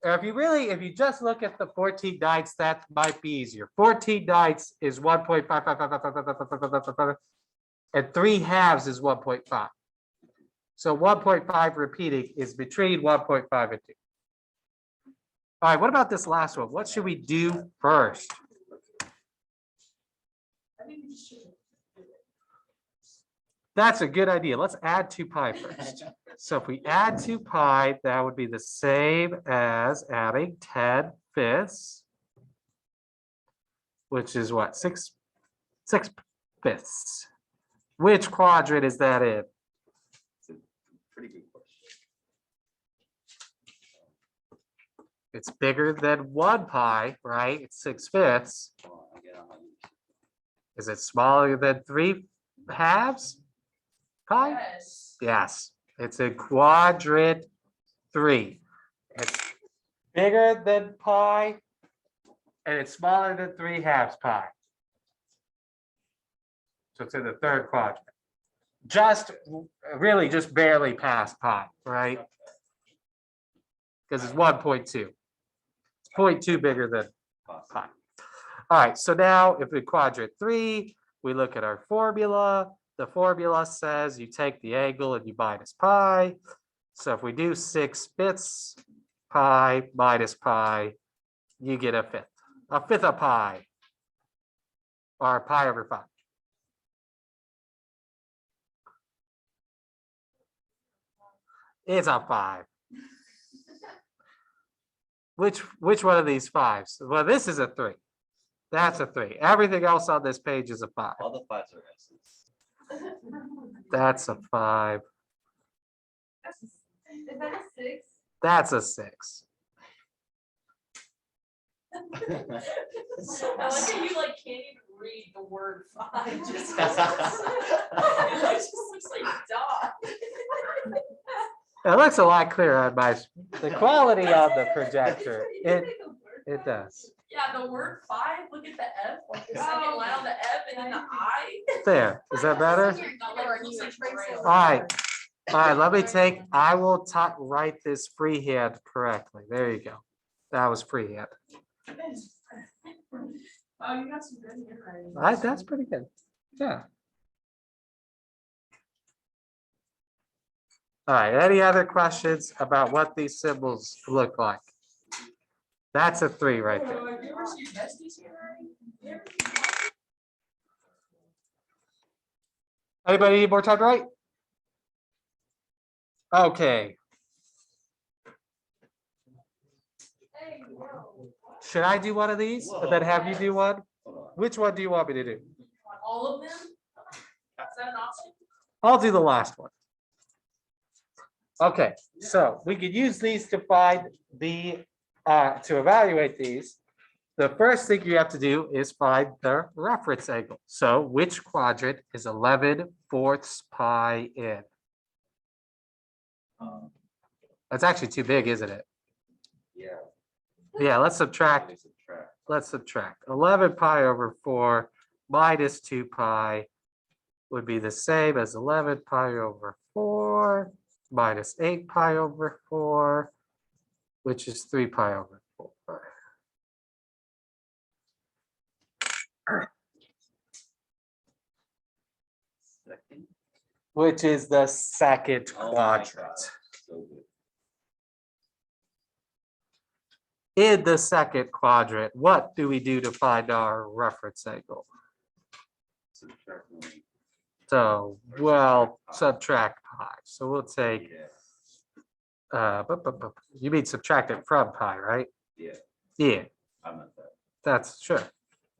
Or if you just look at the 14 ninths, that might be easier. 14 ninths is 1.5, and 3 halves is 1.5. So 1.5 repeating is between 1.5 and 2. All right, what about this last one? What should we do first? That's a good idea. Let's add 2 pi first. So if we add 2 pi, that would be the same as adding 10/5, which is what, 6/5. Which quadrant is that in? It's a pretty good question. It's bigger than 1 pi, right? It's 6/5. Hold on, I get on my knees. Is it smaller than 3 halves pi? Yes. Yes, it's in quadrant 3. It's bigger than pi, and it's smaller than 3 halves pi. So it's in the 3rd quadrant. Really just barely past pi, right? Because it's 1.2. It's 0.2 bigger than pi. All right, so now if we quadrant 3, we look at our formula. The formula says you take the angle and you minus pi. So if we do 6/5 pi minus pi, you get a fifth of pi, or pi over 5. It's a 5. Which one of these 5s? Well, this is a 3. That's a 3. Everything else on this page is a 5. All the 5s are S's. That's a 5. Is that a 6? That's a 6. I like that you can't even read the word 5. It just looks like dot. It looks a lot clearer on the quality of the projector. It does. Yeah, the word 5, look at the F, like the second line on the F and then the I. There, is that better? All right, let me I will write this freehand correctly. There you go. That was freehand. Oh, you got some good handwriting. That's pretty good. Yeah. All right, any other questions about what these symbols look like? That's a 3 right there. Have you ever seen Bestie's handwriting? Anybody need more time to write? Okay. Should I do one of these and then have you do one? Hold on. Which one do you want me to do? All of them? Is that an option? I'll do the last one. Okay, so we could use these to find to evaluate these. The first thing you have to do is find the reference angle. So which quadrant is 11/4 pi in? That's actually too big, isn't it? Yeah. Yeah, let's subtract. Let's subtract. 11 pi over 4 minus 2 pi would be the same as 11 pi over 4 minus 8 pi over 4, which is 3 pi over 4. Second. Which is the second Oh my quadrant. God, so good. In the second quadrant, what do we do to find our reference angle? Subtract 1. So, well, subtract pi. So we'll take, Yeah. You mean subtract it from pi, right? Yeah. Yeah, I meant that. that's sure.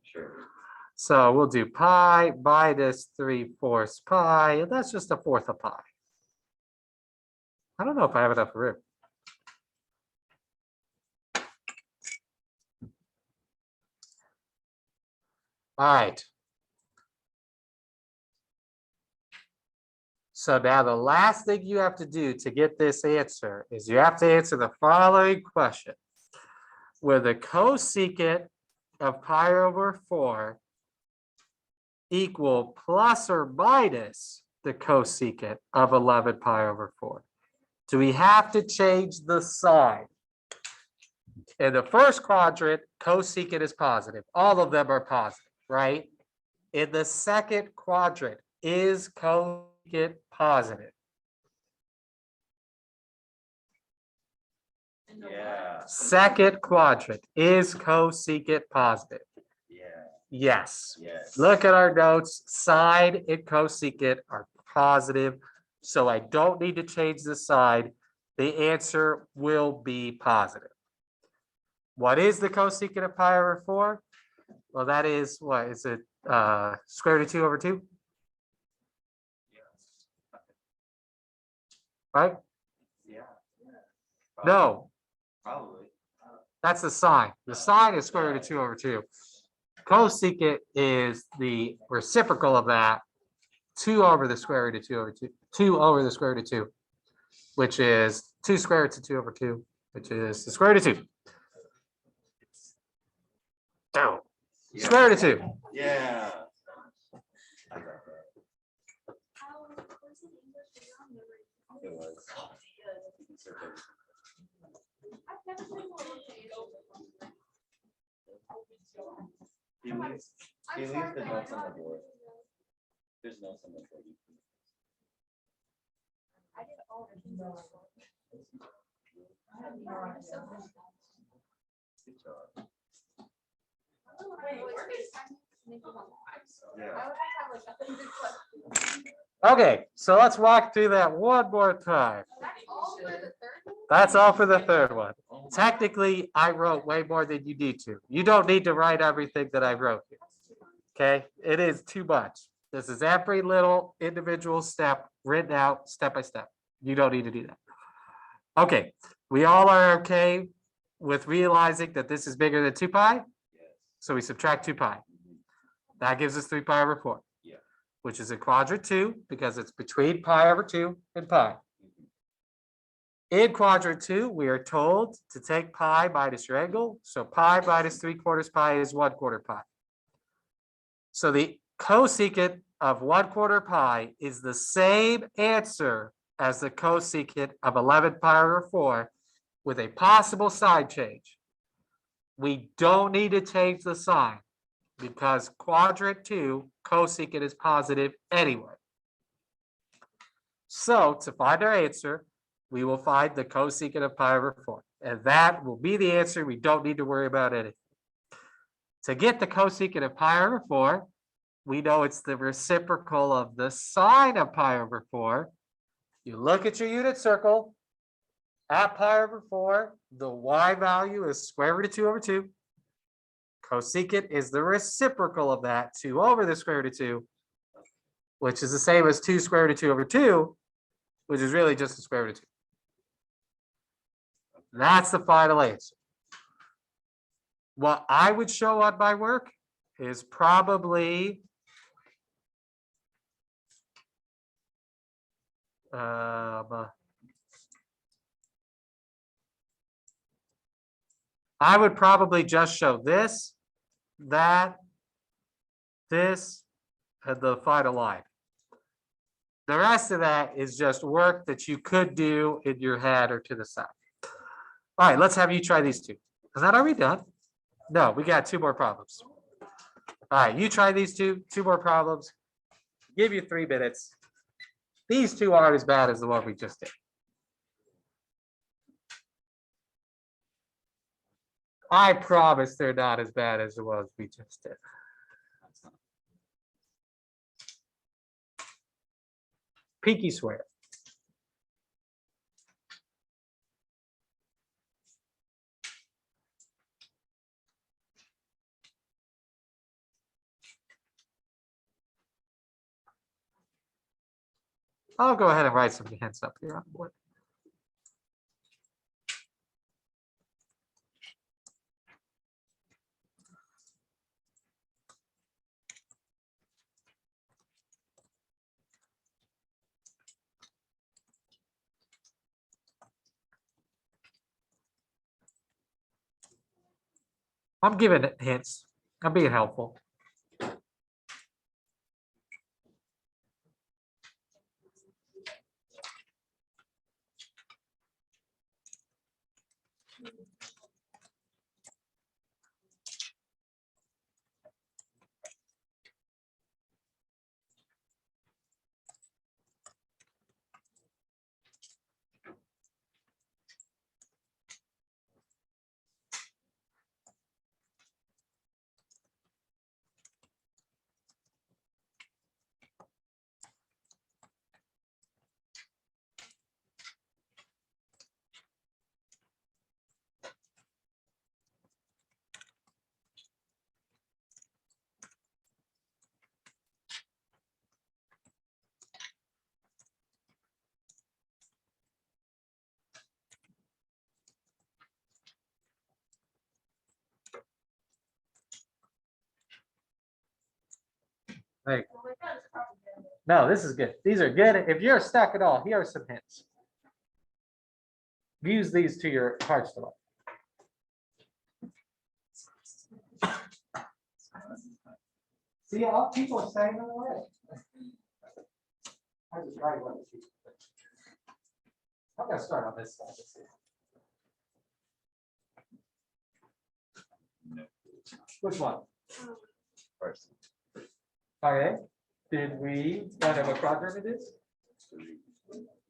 Sure. So we'll do pi minus 3/4 pi, and that's just 1/4 of pi. I don't know if I have enough room. All right. So now the last thing you have to do to get this answer is you have to answer the following question. Where the cosecant of pi over 4 equal plus or minus the cosecant of 11 pi over 4? Do we have to change the sign? In the first quadrant, cosecant is positive. All of them are positive, right? In the second quadrant, is cosecant positive? Yeah, Second quadrant, is cosecant positive? yeah, Yes. yes. Look at our notes, sine and cosecant are positive, so I don't need to change the sign. The answer will be positive. What is the cosecant of pi over 4? Well, that is, what is it, square root of 2 over 2? Right? Yeah. No, Probably. that's the sine. The sine is square root of 2 over 2. Cosecant is the reciprocal of that, 2 over the square root of 2 over 2, 2 over the square root of 2, which is 2 square roots of 2 over 2, which is the square root of 2. Down. Yeah. Square root of 2. Yeah. I got that. It was. It's okay. I've never been able to He leaves, I'm he sorry, leaves the but I notes on know the board. There's notes on the board. I did all the things. Good job. I Yeah. would have like a hundred questions. Okay, so let's walk through that one more time. That's all for the third one? That's all for the third one. Oh my- Technically, I wrote way more than you need to. You don't need to write everything that I wrote here. Okay, it is too much. This is every little individual step written out step by step. You don't need to do that. Okay, we all are okay with realizing that this is bigger than 2 pi, Yes. so we subtract 2 pi. That gives us 3 pi over 4. Yeah. Which is in quadrant 2 because it's between pi over 2 and pi. In quadrant 2, we are told to take pi minus your angle. So pi minus 3/4 pi is 1/4 pi. So the cosecant of 1/4 pi is the same answer as the cosecant of 11 pi over 4 with a possible sign change. We don't need to change the sign because quadrant 2 cosecant is positive anyway. So to find our answer, we will find the cosecant of pi over 4. And that will be the answer. We don't need to worry about anything. To get the cosecant of pi over 4, we know it's the reciprocal of the sine of pi over 4. You look at your unit circle. At pi over 4, the y value is square root of 2 over 2. Cosecant is the reciprocal of that, 2 over the square root of 2, which is the same as 2 square root of 2 over 2, which is really just the square root of 2. That's the final answer. What I would show on my work is probably I would probably just show this, that, this, and the final line. The rest of that is just work that you could do in your head or to the side. All right, let's have you try these two. Is that already done? No, we got 2 more problems. All right, you try these 2 more problems. Give you 3 minutes. These 2 aren't as bad as the one we just did. I promise they're not as bad as the ones we just did. Pinky swear. I'll go ahead and write some hints up here on the board. I'm giving it hints. I'm being helpful. Hey. No, this is good. These are good. If you're stuck at all, here are some hints. Use these to your heart's delight. See, all people are saying it already. I just write what the people think. I'm gonna start on this side. Let's see. Which one? First. Okay, did we find out what quadrant it is?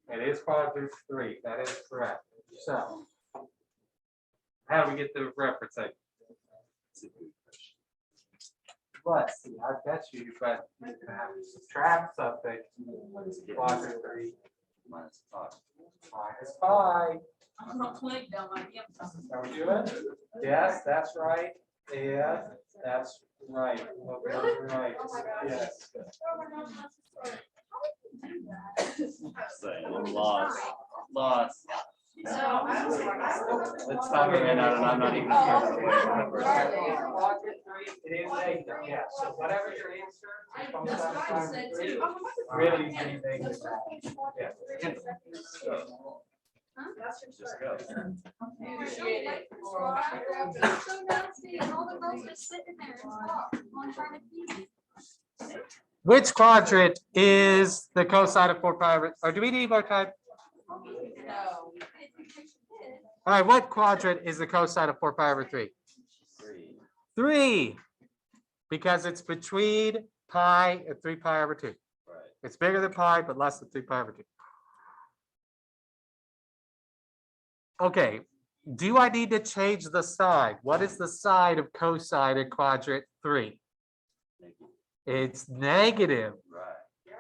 It is quadrant 3, that is correct. So, how do we get the referencing? Let's see, I bet you, but you're gonna have to subtract something. Quadrant 3 Minus 5. minus pi. I'm not playing down my damn. Are we doing? Yes, that's right. Yeah, that's right. Really? Right. Oh my gosh. Yes. Saying I'm lost. Lost. So I was like, It's not me, and I'm not even. It is negative, yeah, so whatever your answer. That's what I said too. Really anything. Yeah. Just go. Appreciate it. It's so nasty, and all the girls just sitting there and stop. I'm trying to feed. Which quadrant is the cosine of 4 pi over, or do we need more time? No. All right, what quadrant is the cosine of 4 pi over 3? 3. 3, because it's between pi and 3 pi over 2. Right. It's bigger than pi, but less than 3 pi over 2. Okay, do I need to change the side? What is the side of cosine in quadrant 3? It's negative. Right.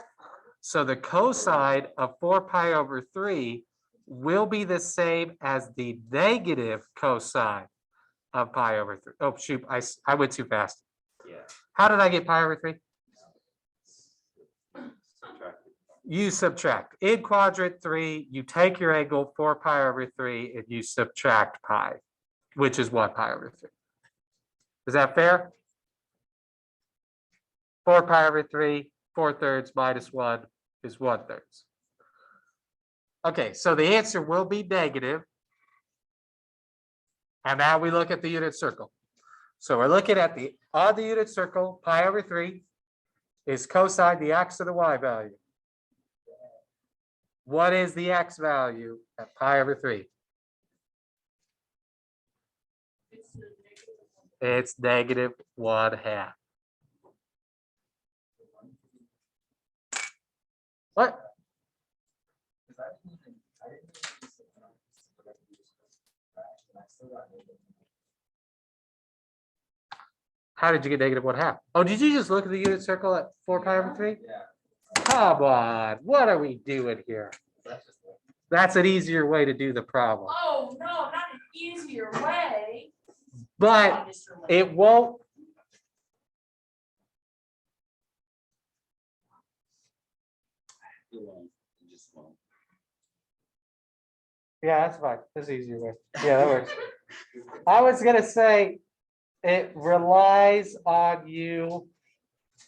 So the cosine of 4 pi over 3 will be the same as the negative cosine of pi over 3. Oh, shoot, I went too fast. Yeah. How did I get pi over 3? Subtract. You subtract. In quadrant 3, you take your angle 4 pi over 3 and you subtract pi, which is 1 pi over 3. Is that fair? 4 pi over 3, 4/3 minus 1 is 1/3. Okay, so the answer will be negative. And now we look at the unit circle. So we're looking at on the unit circle, pi over 3 is cosine the x to the y value. What is the x value at pi over 3? It's negative 1/2. What? How did you get negative 1/2? Oh, did you just look at the unit circle at 4 pi over 3? Yeah. Come on, what are we doing here? That's an easier way to do the problem, Oh, no, not an easier way. but it won't. You won't. You just won't. Yeah, that's fine. That's the easier way. Yeah, that works. I was gonna say it relies on you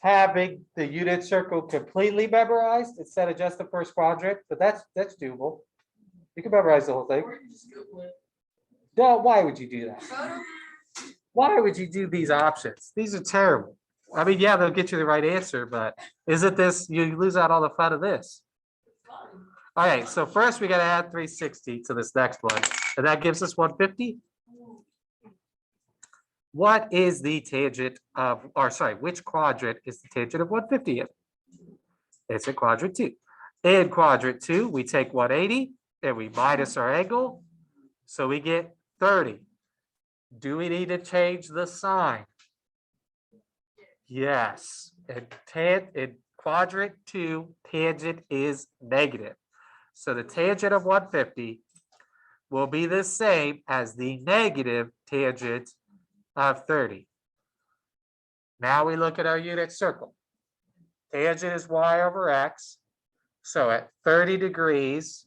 having the unit circle completely memorized instead of just the first quadrant, but that's doable. You can memorize the whole thing. Or you just Google it. No, why would you do that? Why would you do these options? These are terrible. I mean, yeah, they'll get you the right answer, but isn't this, you lose out all the fun of this. All right, so first we gotta add 360 to this next one, and that gives us 150. What is the tangent of, or sorry, which quadrant is the tangent of 150 in? It's in quadrant 2. In quadrant 2, we take 180 and we minus our angle, so we get 30. Do we need to change the sign? Yes. In quadrant 2, tangent is negative. So the tangent of 150 will be the same as the negative tangent of 30. Now we look at our unit circle. Tangent is y over x. So at 30 degrees,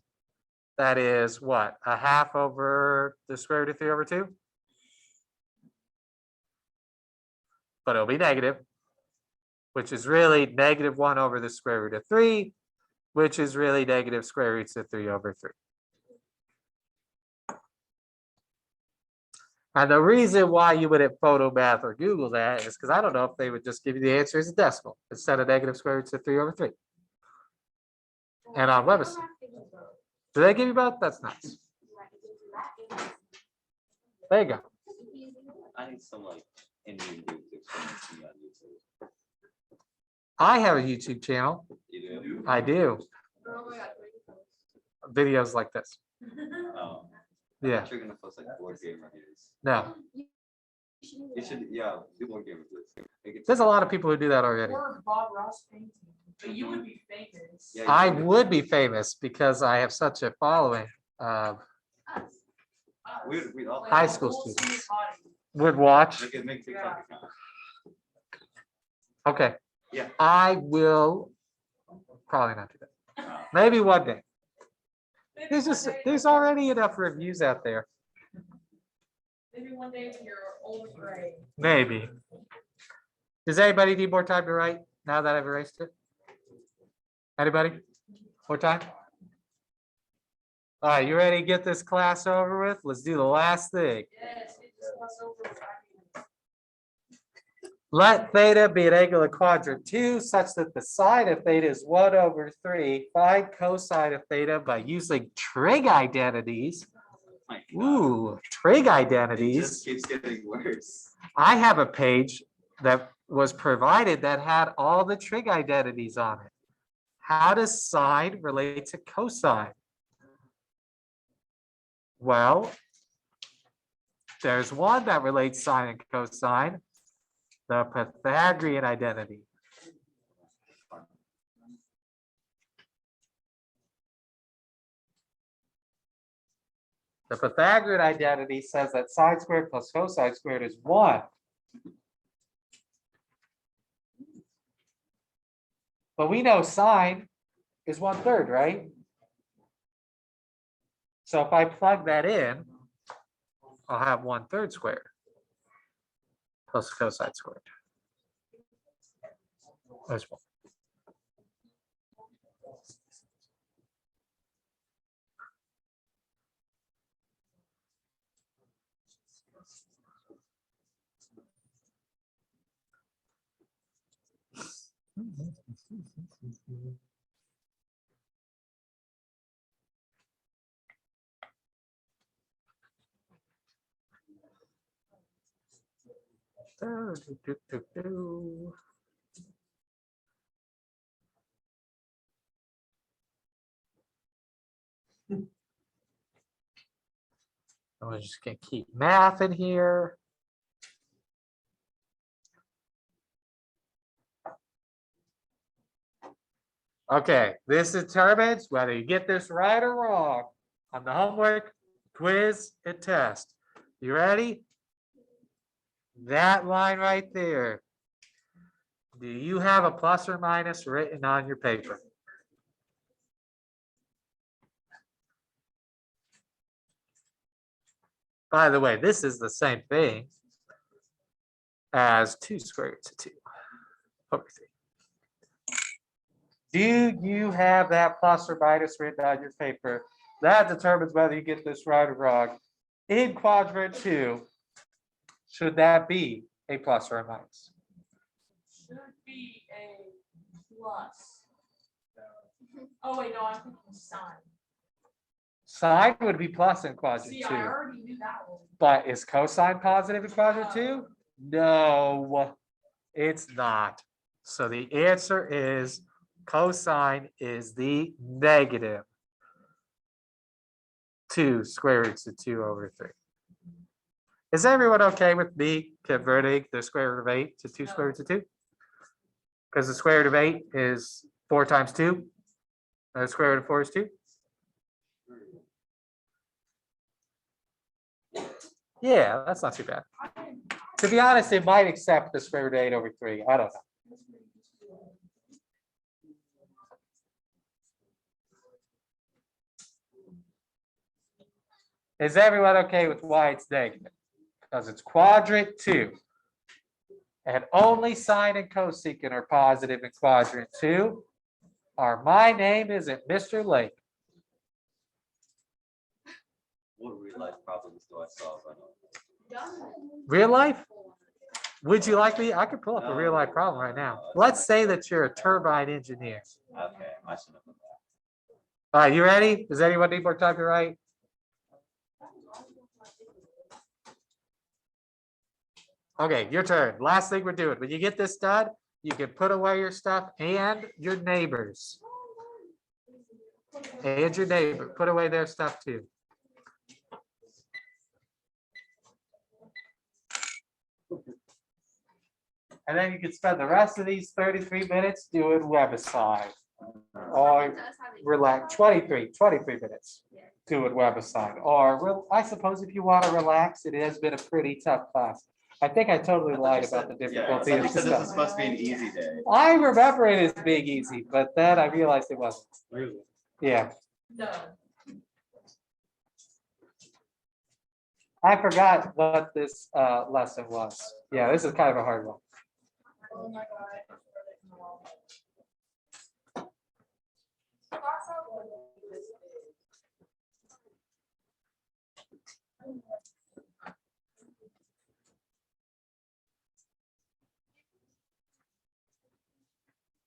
that is what? A half over the square root of 3 over 2? But it'll be negative, which is really negative 1 over the square root of 3, which is really negative square roots of 3 over 3. And the reason why you would hit Photomath or Google that is because I don't know if they would just give you the answer as a decimal instead of negative square roots of 3 over 3. And on WebAssembly. Do they give you both? That's nice. There you go. I need some like Indian dude to explain it to me on YouTube. I have a YouTube channel. You do? I do. Oh my God. Videos like this. Oh. Yeah. You're gonna post like board game reviews. No, You should, yeah, do board game reviews. Make it- there's a lot of people who do that already. Or Bob Ross painting, but you would be famous. Yeah, I would be famous because I have such a following. We'd all. High school students. Would watch. Make TikTok account. Okay. Yeah. I will probably not do that. Uh, Maybe one day. There's already enough reviews out there. Maybe one day when you're old gray. Maybe. Does anybody need more time to write now that I've erased it? Anybody? More time? All right, you ready to get this class over with? Let's do the last thing. Yes, it just was over 5 minutes. Let theta be an angle of quadrant 2 such that the sine of theta is 1 over 3. Find cosine of theta by using trig identities. my God. Ooh, trig It identities. just keeps getting worse. I have a page that was provided that had all the trig identities on it. How does sine relate to cosine? Well, there's one that relates sine and cosine, the Pythagorean identity. The Pythagorean identity says that sine squared plus cosine squared is 1. But we know sine is 1/3, right? So if I plug that in, I'll have 1/3 squared plus cosine squared. That's 1. I'm just gonna keep math in here. Okay, this determines whether you get this right or wrong on the homework, quiz, and test. You ready? That line right there. Do you have a plus or minus written on your paper? By the way, this is the same thing as 2 square roots of 2 over 3. Do you have that plus or minus written on your paper? That determines whether you get this right or wrong. In quadrant 2, Should that be a plus or a minus? Should be a plus. Oh, wait, no, I'm thinking sine. Sine would be plus in quadrant See, I 2, already knew that one. but is cosine positive in quadrant 2? No, it's not. So the answer is cosine is the negative 2 square roots of 2 over 3. Is everyone okay with me converting the square root of 8 to 2 square roots of 2? Because the square root of 8 is 4 times 2. And the square root of 4 is 2. Yeah, that's not too bad. To be honest, it might accept the square root of 8 over 3. I don't know. Is everyone okay with why it's negative? Because it's quadrant 2. And only sine and cosecant are positive in quadrant 2. Or my name isn't Mr. Lake. What real life problems do I solve? I know. Real life? Would you like me? I could pull up a real life problem right now. Let's say that you're a turbine engineer. Okay, I should have done that. All right, you ready? Does anyone need more time to write? Okay, your turn. Last thing we're doing. When you get this done, you can put away your stuff and your neighbors. And your neighbor, put away their stuff too. And then you can spend the rest of these 33 minutes doing webaside. Or relax, 23 minutes doing webaside. Or I suppose if you want to relax, it has been a pretty tough class. I think I totally lied about the difficulty You of the said this is stuff. supposed to be an easy day. I remember it as being easy, but then I realized it wasn't. Really? Yeah, No. I forgot what this lesson was. Yeah, this is kind of a hard one. Oh my God.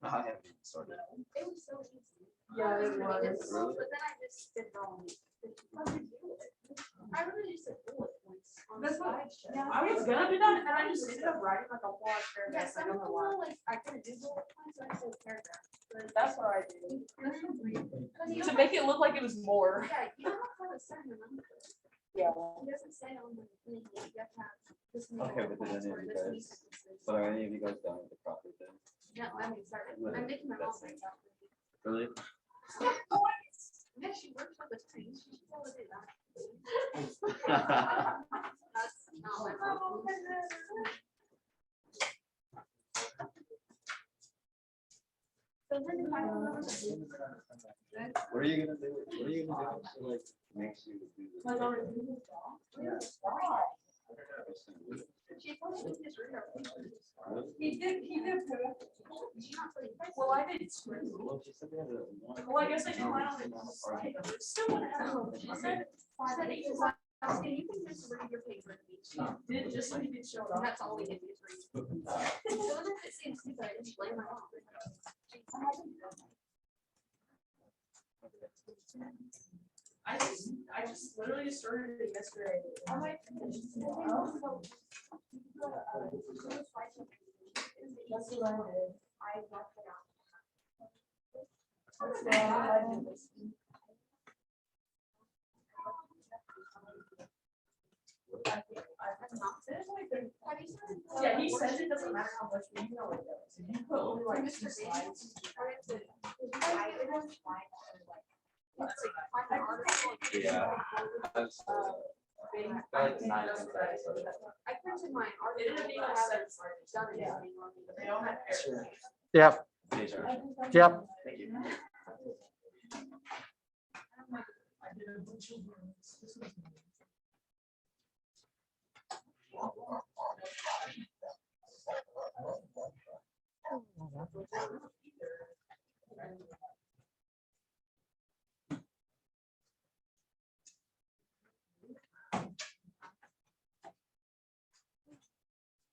I haven't even started. It was so easy. Yeah, it I mean, was. but then I just did wrong. How did you do it? I really just said bullet points on the That's what- slideshow. I was gonna do that, and then I just ended up writing like a whole lot of Yeah, paragraphs. I some don't of know them why. were like, I couldn't do bullet points, so I said paragraph. That's what I did. Because you To don't make have- it look like it was more. Yeah, you don't have to have a certain amount. Yeah. It doesn't say on the thing, you have to have this many Okay, bullet but points did or any of this you many guys- sentences. But are any of you guys done with the proper thing? No, I haven't started. I'm making my mom write that. Really? Yeah, she works with the screen. She should probably do that. That's not my problem. So then if I don't know what to do, What are you gonna do? What are you gonna do to like make you do this? Like, already do this job? she told me to just read her papers. He did put it. She's not putting papers. Well, I did too. Well, she said they had a one- Well, I guess I did mine on the slide. Still want to have. She said I said, 5 "You pages. you can just read your paper. She did, just so he did show And up. that's all we can do is read. So then if it seems stupid, I just blame my mom. I just literally started it yesterday. I might finish tomorrow. That's what I did. I left it out. That's what I did. Have you started? Yeah, he says it doesn't matter how much, but you know it does. If you put only like 2 slides. Yeah. That's, that's nice. I printed my It ended up article, being but I like haven't 7 slides. done Yeah. anything on it. They don't have errors. Yep, Okay, sure. yep. Thank you. I did a bunch of words. This was me.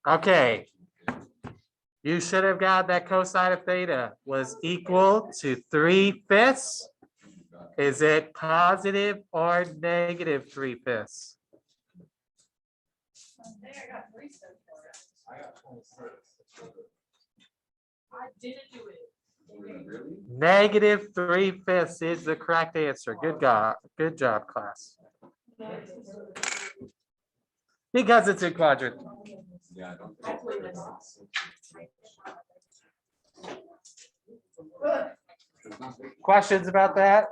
Okay. You should have got that cosine of theta was equal to 3/5. Is it positive or negative 3/5? I think I got 3 cents for it. I didn't do it. Negative 3/5 is the correct answer. Good job, class. Because it's in quadrant. Hopefully this. Questions about that?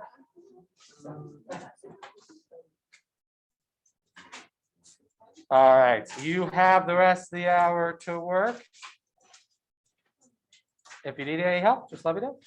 All right, you have the rest of the hour to work. If you need any help, just let me know.